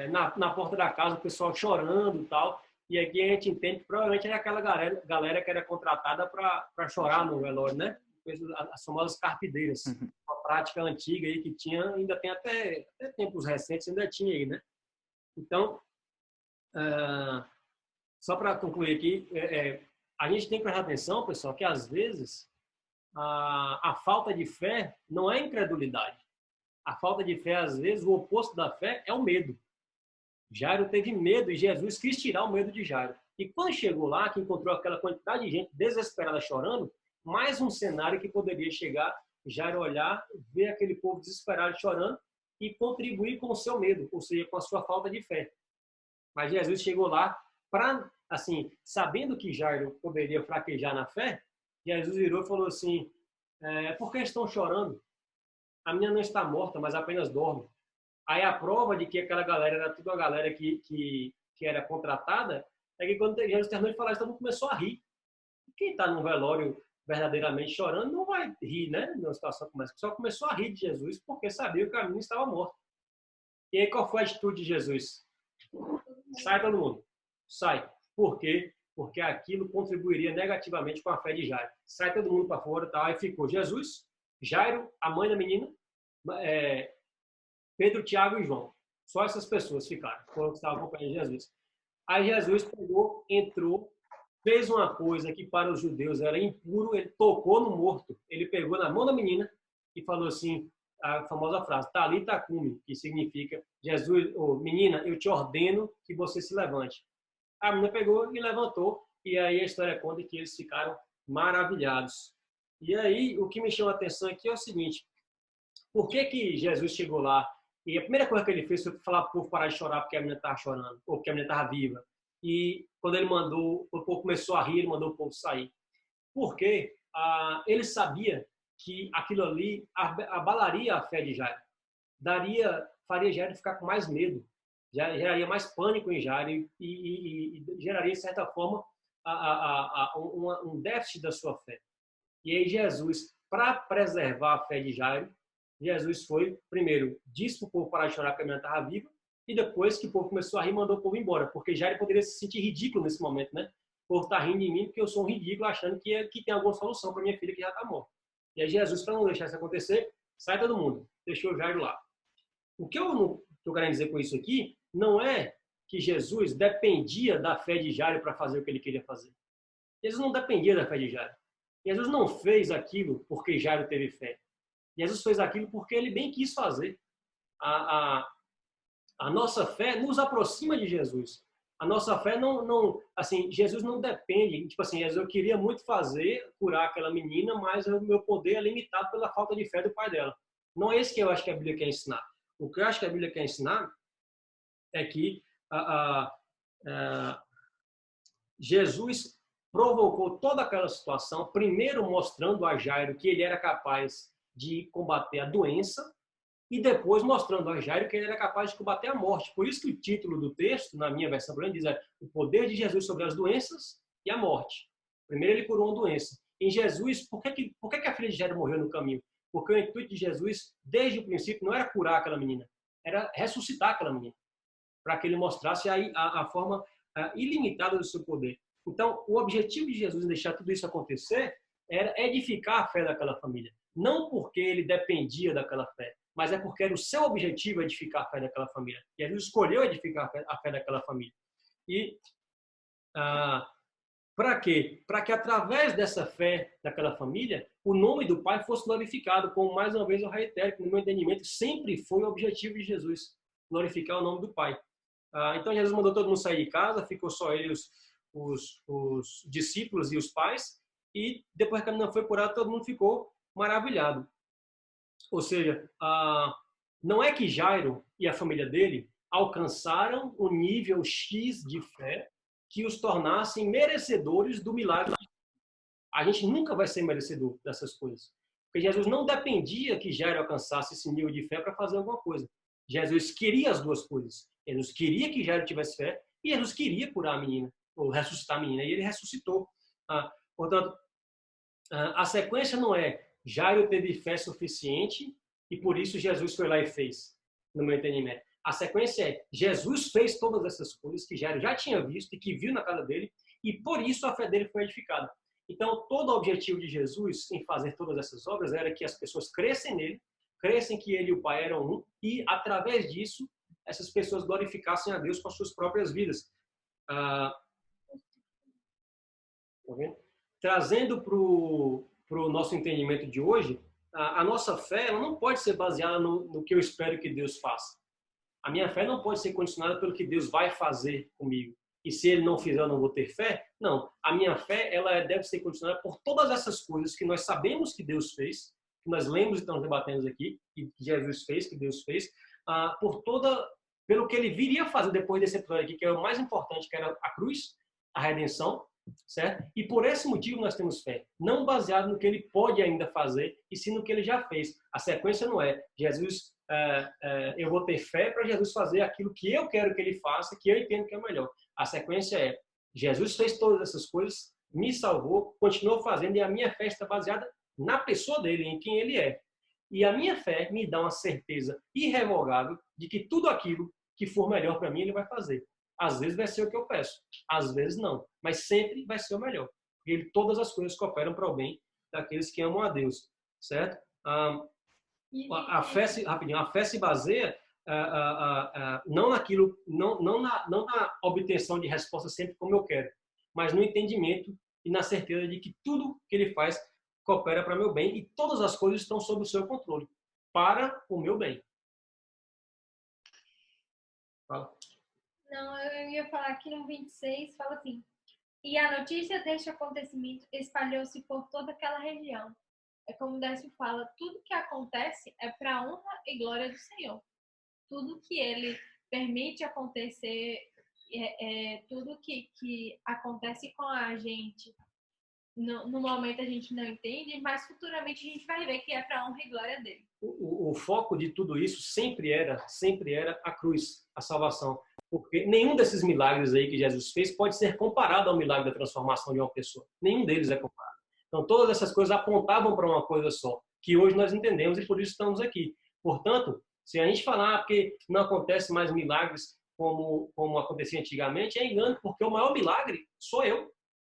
na porta da casa, o pessoal chorando e tal. E aqui a gente entende que provavelmente era aquela galera que era contratada para chorar no velório, né? As famosas carpideiras. Uma prática antiga aí que tinha, ainda tem até tempos recentes, ainda tinha aí, né? Então, só para concluir aqui, a gente tem que prestar atenção, pessoal, que às vezes a falta de fé não é incredulidade. A falta de fé, às vezes, o oposto da fé é o medo. Jairo teve medo e Jesus quis tirar o medo de Jairo. E quando chegou lá, que encontrou aquela quantidade de gente desesperada chorando, mais um cenário que poderia chegar, Jairo olhar, ver aquele povo desesperado chorando e contribuir com o seu medo, ou seja, com a sua falta de fé. Mas Jesus chegou lá para, assim, sabendo que Jairo poderia fraquejar na fé, Jesus virou e falou assim, por que estão chorando? A menina não está morta, mas apenas dorme. Aí a prova de que aquela galera era tudo uma galera que era contratada, é que quando Jesus terminou de falar isso, todo mundo começou a rir. Quem está no velório verdadeiramente chorando, não vai rir, né? Numa situação como essa. Só começou a rir de Jesus porque sabia que o caminho estava morto. E aí, qual foi a atitude de Jesus? Sai todo mundo. Sai. Por quê? Porque aquilo contribuiria negativamente com a fé de Jairo. Sai todo mundo para fora, tá? Aí ficou Jesus, Jairo, a mãe da menina, Pedro, Tiago e João. Só essas pessoas ficaram, foram que estavam acompanhando Jesus. Aí Jesus pegou, entrou, fez uma coisa que para os judeus era impuro, ele tocou no morto, ele pegou na mão da menina e falou assim, a famosa frase, Talita cumi, que significa, Jesus, menina, eu te ordeno que você se levante. A menina pegou e levantou, e aí a história conta que eles ficaram maravilhados. E aí, o que me chama a atenção aqui é o seguinte, por que que Jesus chegou lá? E a primeira coisa que ele fez foi falar para o povo parar de chorar porque a menina estava chorando, ou porque a menina estava viva. E quando ele mandou, o povo começou a rir, ele mandou o povo sair. Porque ele sabia que aquilo ali abalaria a fé de Jairo. Faria Jairo ficar com mais medo, geraria mais pânico em Jairo e geraria, de certa forma, um déficit da sua fé. E aí Jesus, para preservar a fé de Jairo, Jesus foi, primeiro, disse para o povo parar de chorar porque a menina estava viva, e depois que o povo começou a rir, mandou o povo embora, porque Jairo poderia se sentir ridículo nesse momento, né? O povo está rindo de mim porque eu sou um ridículo, achando que tem alguma solução para minha filha que já está morta. E aí Jesus, para não deixar isso acontecer, sai todo mundo, deixou Jairo lá. O que eu estou querendo dizer com isso aqui não é que Jesus dependia da fé de Jairo para fazer o que ele queria fazer. Jesus não dependia da fé de Jairo. Jesus não fez aquilo porque Jairo teve fé. Jesus fez aquilo porque ele bem quis fazer. A nossa fé nos aproxima de Jesus. A nossa fé assim, Jesus não depende. Tipo assim, eu queria muito curar aquela menina, mas o meu poder é limitado pela falta de fé do pai dela. Não é isso que eu acho que a Bíblia quer ensinar. O que eu acho que a Bíblia quer ensinar é que Jesus provocou toda aquela situação, primeiro mostrando a Jairo que ele era capaz de combater a doença e depois mostrando a Jairo que ele era capaz de combater a morte. Por isso que o título do texto, na minha versão, diz o poder de Jesus sobre as doenças e a morte. Primeiro ele curou uma doença. Em Jesus, por que a filha de Jairo morreu no caminho? Porque o intuito de Jesus, desde o princípio, não era curar aquela menina, era ressuscitar aquela menina, para que ele mostrasse a forma ilimitada do seu poder. Então, o objetivo de Jesus em deixar tudo isso acontecer era edificar a fé daquela família. Não porque ele dependia daquela fé, mas é porque era o seu objetivo edificar a fé daquela família. E Jesus escolheu edificar a fé daquela família. E para quê? Para que através dessa fé daquela família, o nome do Pai fosse glorificado, como mais uma vez eu reitero, que no meu entendimento sempre foi o objetivo de Jesus, glorificar o nome do Pai. Então Jesus mandou todo mundo sair de casa, ficou só ele, os discípulos e os pais, e depois que a menina foi curada, todo mundo ficou maravilhado. Ou seja, não é que Jairo e a família dele alcançaram o nível X de fé que os tornassem merecedores do milagre. A gente nunca vai ser merecedor dessas coisas. Porque Jesus não dependia que Jairo alcançasse esse nível de fé para fazer alguma coisa. Jesus queria as duas coisas. Jesus queria que Jairo tivesse fé e Jesus queria curar a menina, ou ressuscitar a menina, e ele ressuscitou. Portanto, a sequência não é Jairo teve fé suficiente e por isso Jesus foi lá e fez, no meu entendimento. A sequência é Jesus fez todas essas coisas que Jairo já tinha visto e que viu na casa dele e por isso a fé dele foi edificada. Então, todo o objetivo de Jesus em fazer todas essas obras era que as pessoas crescem nele, crescem que ele e o Pai eram um e, através disso, essas pessoas glorificassem a Deus com as suas próprias vidas. Trazendo para o nosso entendimento de hoje, a nossa fé ela não pode ser baseada no que eu espero que Deus faça. A minha fé não pode ser condicionada pelo que Deus vai fazer comigo. E se Ele não fizer, eu não vou ter fé? Não. A minha fé ela deve ser condicionada por todas essas coisas que nós sabemos que Deus fez, que nós lemos e estamos debatendo aqui, que Jesus fez, que Deus fez, pelo que Ele viria fazer depois desse episódio aqui, que é o mais importante, que era a cruz, a redenção, certo? E por esse motivo nós temos fé, não baseado no que Ele pode ainda fazer, e sim no que Ele já fez. A sequência não é Jesus, eu vou ter fé para Jesus fazer aquilo que eu quero que Ele faça, que eu entendo que é melhor. A sequência é Jesus fez todas essas coisas, me salvou, continuou fazendo, e a minha fé está baseada na pessoa dele, em quem ele é. E a minha fé me dá uma certeza irrevogável de que tudo aquilo que for melhor para mim, ele vai fazer. Às vezes vai ser o que eu peço, às vezes não, mas sempre vai ser o melhor. Porque todas as coisas cooperam para o bem daqueles que amam a Deus, certo? A fé se baseia não naquilo, não na obtenção de respostas sempre como eu quero, mas no entendimento e na certeza de que tudo que ele faz coopera para meu bem e todas as coisas estão sob o seu controle para o meu bem. Fala. Não, eu ia falar aqui no 26, fala assim: e a notícia deste acontecimento espalhou-se por toda aquela região. É como o Décio fala, tudo que acontece é para a honra e glória do Senhor. Tudo que ele permite acontecer, tudo que acontece com a gente, no momento a gente não entende, mas futuramente a gente vai ver que é para a honra e glória dele. O foco de tudo isso sempre era a cruz, a salvação. Porque nenhum desses milagres aí que Jesus fez pode ser comparado ao milagre da transformação de uma pessoa. Nenhum deles é comparado. Então, todas essas coisas apontavam para uma coisa só, que hoje nós entendemos e por isso estamos aqui. Portanto, se a gente falar que não acontece mais milagres como acontecia antigamente, é engano, porque o maior milagre sou eu.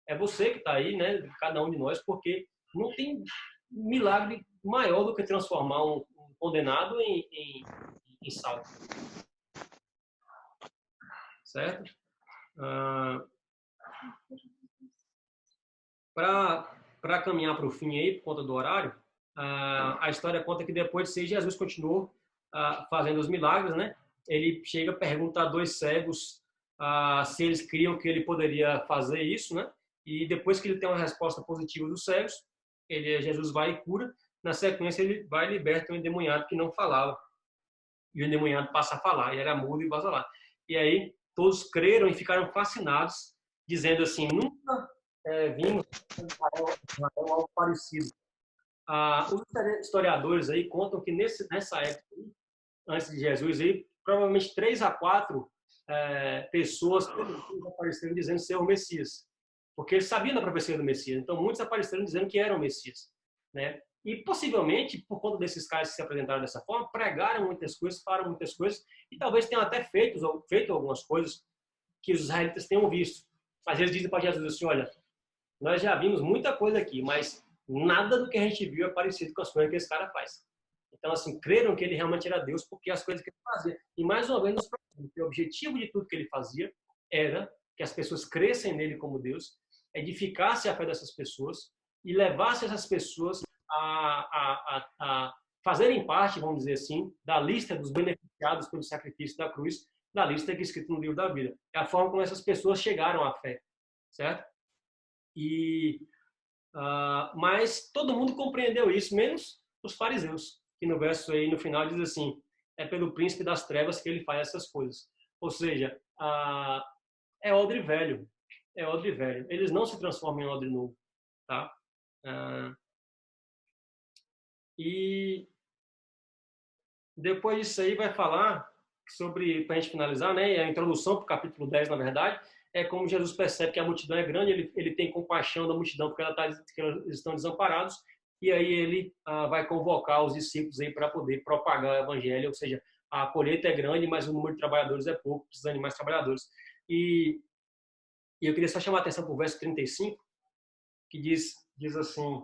É você que está aí, né? Cada um de nós, porque não tem milagre maior do que transformar um condenado em salvo. Certo? Para caminhar para o fim aí, por conta do horário, a história conta que depois de 6 Jesus continuou fazendo os milagres, né? Ele chega, pergunta a 2 cegos se eles criam que ele poderia fazer isso, né? E depois que ele tem uma resposta positiva dos cegos, Jesus vai e cura. Na sequência, ele vai e liberta um endemoniado que não falava. E o endemoniado passa a falar, e era mudo e passa lá. E aí, todos creram e ficaram fascinados, dizendo assim, nunca vimos algo parecido. Os historiadores aí contam que nessa época, antes de Jesus, aí, provavelmente 3 a 4 pessoas apareceram dizendo ser o Messias. Porque eles sabiam da profecia do Messias. Então, muitos apareceram dizendo que eram o Messias, né? E, possivelmente, por conta desses caras que se apresentaram dessa forma, pregaram muitas coisas, falaram muitas coisas, e talvez tenham até feito algumas coisas que os israelitas tenham visto. Às vezes dizem para Jesus assim, olha, nós já vimos muita coisa aqui, mas nada do que a gente viu é parecido com as coisas que esse cara faz. Então, assim, creram que ele realmente era Deus, porque as coisas que ele fazia. E, mais uma vez, o objetivo de tudo que ele fazia era que as pessoas crescem nele como Deus, edificasse a fé dessas pessoas e levasse essas pessoas a fazerem parte, vamos dizer assim, da lista dos beneficiados pelo sacrifício da cruz, da lista que é escrita no livro da vida. É a forma como essas pessoas chegaram à fé, certo? Mas todo mundo compreendeu isso, menos os fariseus, que no verso aí, no final, diz assim, é pelo príncipe das trevas que ele faz essas coisas. Ou seja, é odre velho. É odre velho. Eles não se transformam em odre novo, tá? E depois disso aí vai falar sobre, para a gente finalizar, né, a introdução para o capítulo 10, na verdade, é como Jesus percebe que a multidão é grande, ele tem compaixão da multidão porque eles estão desamparados, e aí ele vai convocar os discípulos aí para poder propagar o evangelho, ou seja, a colheita é grande, mas o número de trabalhadores é pouco, precisando de mais trabalhadores. E eu queria só chamar a atenção para o verso 35, que diz assim,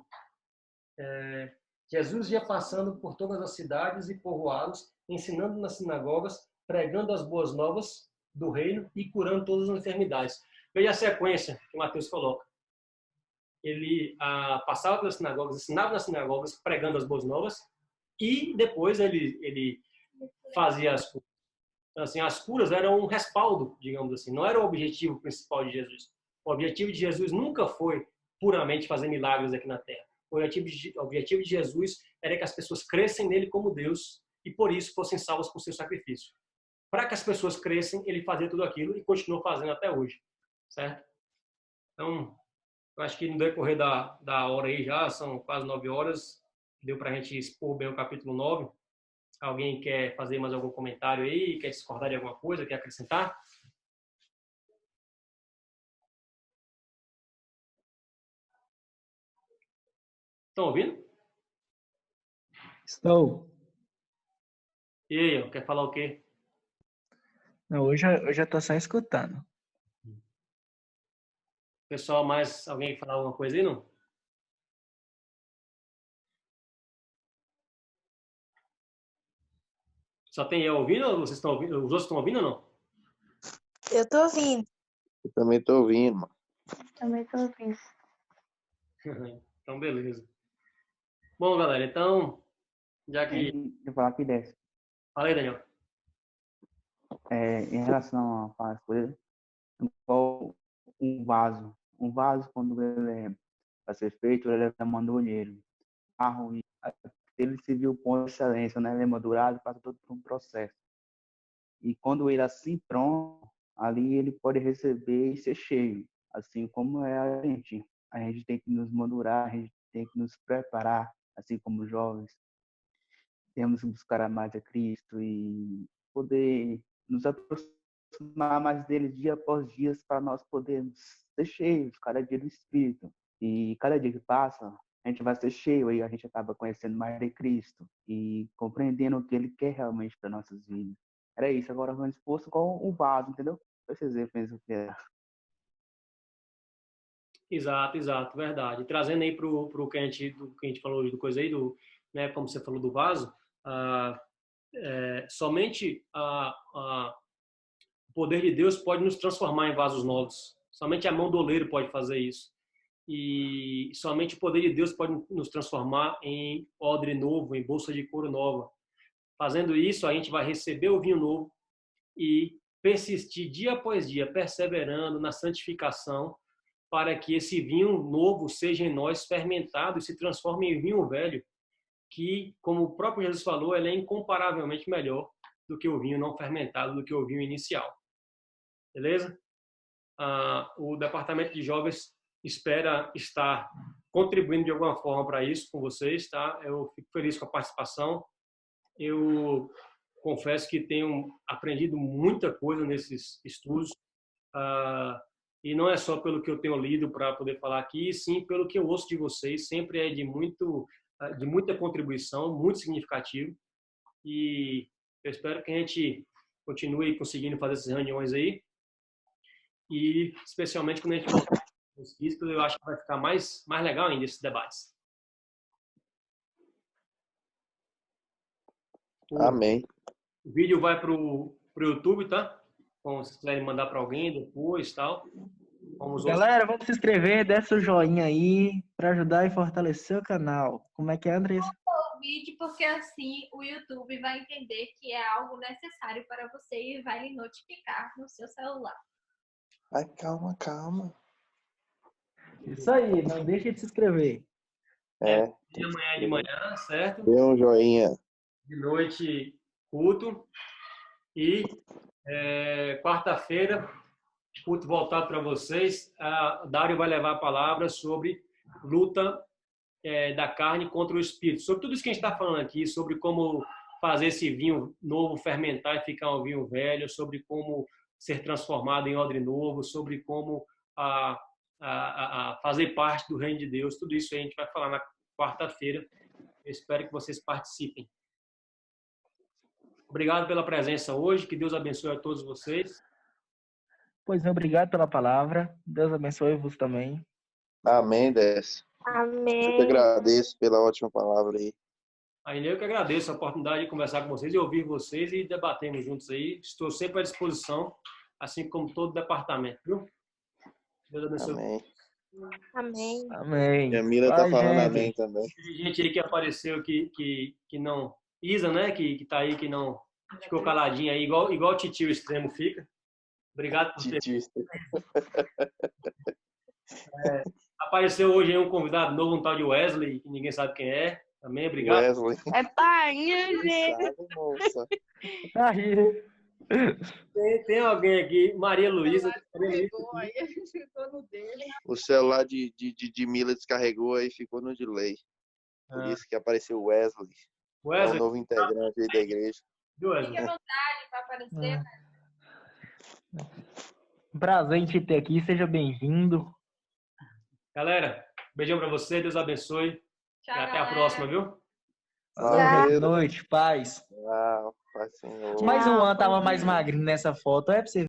Jesus ia passando por todas as cidades e povoados, ensinando nas sinagogas, pregando as boas novas do reino e curando todas as enfermidades. Veja a sequência que Mateus coloca. Ele passava pelas sinagogas, ensinava nas sinagogas, pregando as boas novas, e depois ele fazia as curas. Então, assim, as curas eram um respaldo, digamos assim, não era o objetivo principal de Jesus. O objetivo de Jesus nunca foi puramente fazer milagres aqui na Terra. O objetivo de Jesus era que as pessoas crescem nele como Deus e por isso fossem salvas por seu sacrifício. Para que as pessoas crescem, ele fazia tudo aquilo e continuou fazendo até hoje, certo? Então, eu acho que no decorrer da hora aí já, são quase 9 horas, deu para a gente expor bem o capítulo 9. Alguém quer fazer mais algum comentário aí? Quer discordar de alguma coisa? Quer acrescentar? Estão ouvindo? Estou. E aí, ó, quer falar o quê? Não, hoje eu já estou só escutando. Pessoal, mais alguém quer falar alguma coisa aí, não? Só tem eu ouvindo ou vocês estão ouvindo? Os outros estão ouvindo ou não? Eu tô ouvindo. Eu também tô ouvindo, mano. Também tô ouvindo. Então, beleza. Bom, galera, então, já que... Eu falar aqui dessa. Fala aí, Daniel. Em relação às coisas, igual um vaso. Um vaso, quando ele é para ser feito, ele é mandolheiro. Barro, e ele se viu com excelência, né? Ele é madurado, passa todo por um processo. E quando ele assim pronto, ali ele pode receber e ser cheio. Assim como é a gente. A gente tem que nos madurar, a gente tem que nos preparar, assim como jovens. Temos que buscar mais a Cristo e poder nos aproximar mais dele dia após dia para nós podermos ser cheios cada dia do Espírito. E cada dia que passa, a gente vai ser cheio e a gente acaba conhecendo mais de Cristo e compreendendo o que ele quer realmente para nossas vidas. Era isso, agora vamos exposto com o vaso, entendeu? Vocês pensam o que é. Exato, verdade. Trazendo aí pro que a gente falou hoje do coisa aí, né, como você falou do vaso, somente o poder de Deus pode nos transformar em vasos novos. Somente a mão do oleiro pode fazer isso. E somente o poder de Deus pode nos transformar em odre novo, em bolsa de couro nova. Fazendo isso, a gente vai receber o vinho novo e persistir dia após dia, perseverando na santificação, para que esse vinho novo seja em nós fermentado e se transforme em vinho velho, que, como o próprio Jesus falou, ele é incomparavelmente melhor do que o vinho não fermentado, do que o vinho inicial. Beleza? O Departamento de Jovens espera estar contribuindo de alguma forma para isso com vocês, tá? Eu fico feliz com a participação. Eu confesso que tenho aprendido muita coisa nesses estudos, e não é só pelo que eu tenho lido para poder falar aqui, sim pelo que eu ouço de vocês, sempre é de muita contribuição, muito significativo, e eu espero que a gente continue conseguindo fazer essas reuniões aí, e especialmente quando a gente voltar nos físicos, eu acho que vai ficar mais legal ainda esses debates. Amém. O vídeo vai pro YouTube, tá? Então, se quiserem mandar para alguém depois, tal. Galera, vamos se inscrever, desce o joinha aí para ajudar e fortalecer o canal. Como é que é, Andressa? O vídeo, porque assim o YouTube vai entender que é algo necessário para você e vai lhe notificar no seu celular. Ai, calma. Isso aí, não deixe de se inscrever. De amanhã de manhã, certo? Dê um joinha. De noite, culto. E quarta-feira, culto voltado para vocês. A Dário vai levar a palavra sobre luta da carne contra o espírito. Sobre tudo isso que a gente está falando aqui, sobre como fazer esse vinho novo fermentar e ficar um vinho velho, sobre como ser transformado em odre novo, sobre como fazer parte do reino de Deus. Tudo isso a gente vai falar na quarta-feira. Eu espero que vocês participem. Obrigado pela presença hoje. Que Deus abençoe a todos vocês. Pois obrigado pela palavra. Deus abençoe-vos também. Amém, Décio. Amém. Eu que agradeço pela ótima palavra aí. Ainda eu que agradeço a oportunidade de conversar com vocês e ouvir vocês e debatermos juntos aí. Estou sempre à disposição, assim como todo o departamento, viu? Deus abençoe. Amém. Amém. Amém. E a Mila tá falando amém também. Tem gente aí que apareceu que não... Isa, né? Que tá aí, que não... Ficou caladinha aí, igual o Titio Extremo fica. Obrigado por ter... Apareceu hoje aí um convidado novo, um tal de Wesley, que ninguém sabe quem é. Também, obrigado. Wesley. É painha, gente. Tem alguém aqui, Maria Luísa. O celular de Mila descarregou aí, ficou no delay. Por isso que apareceu o Wesley. É o novo integrante aí da igreja. Fique à vontade para aparecer. Prazer em te ter aqui, seja bem-vindo. Galera, beijão para você, Deus abençoe. Tchau, Até a galera. próxima, viu? Boa noite, paz. Tchau, paz, Senhor. Mas o Tchau, Juan tava bom mais dia. magrinho nessa foto, é pra você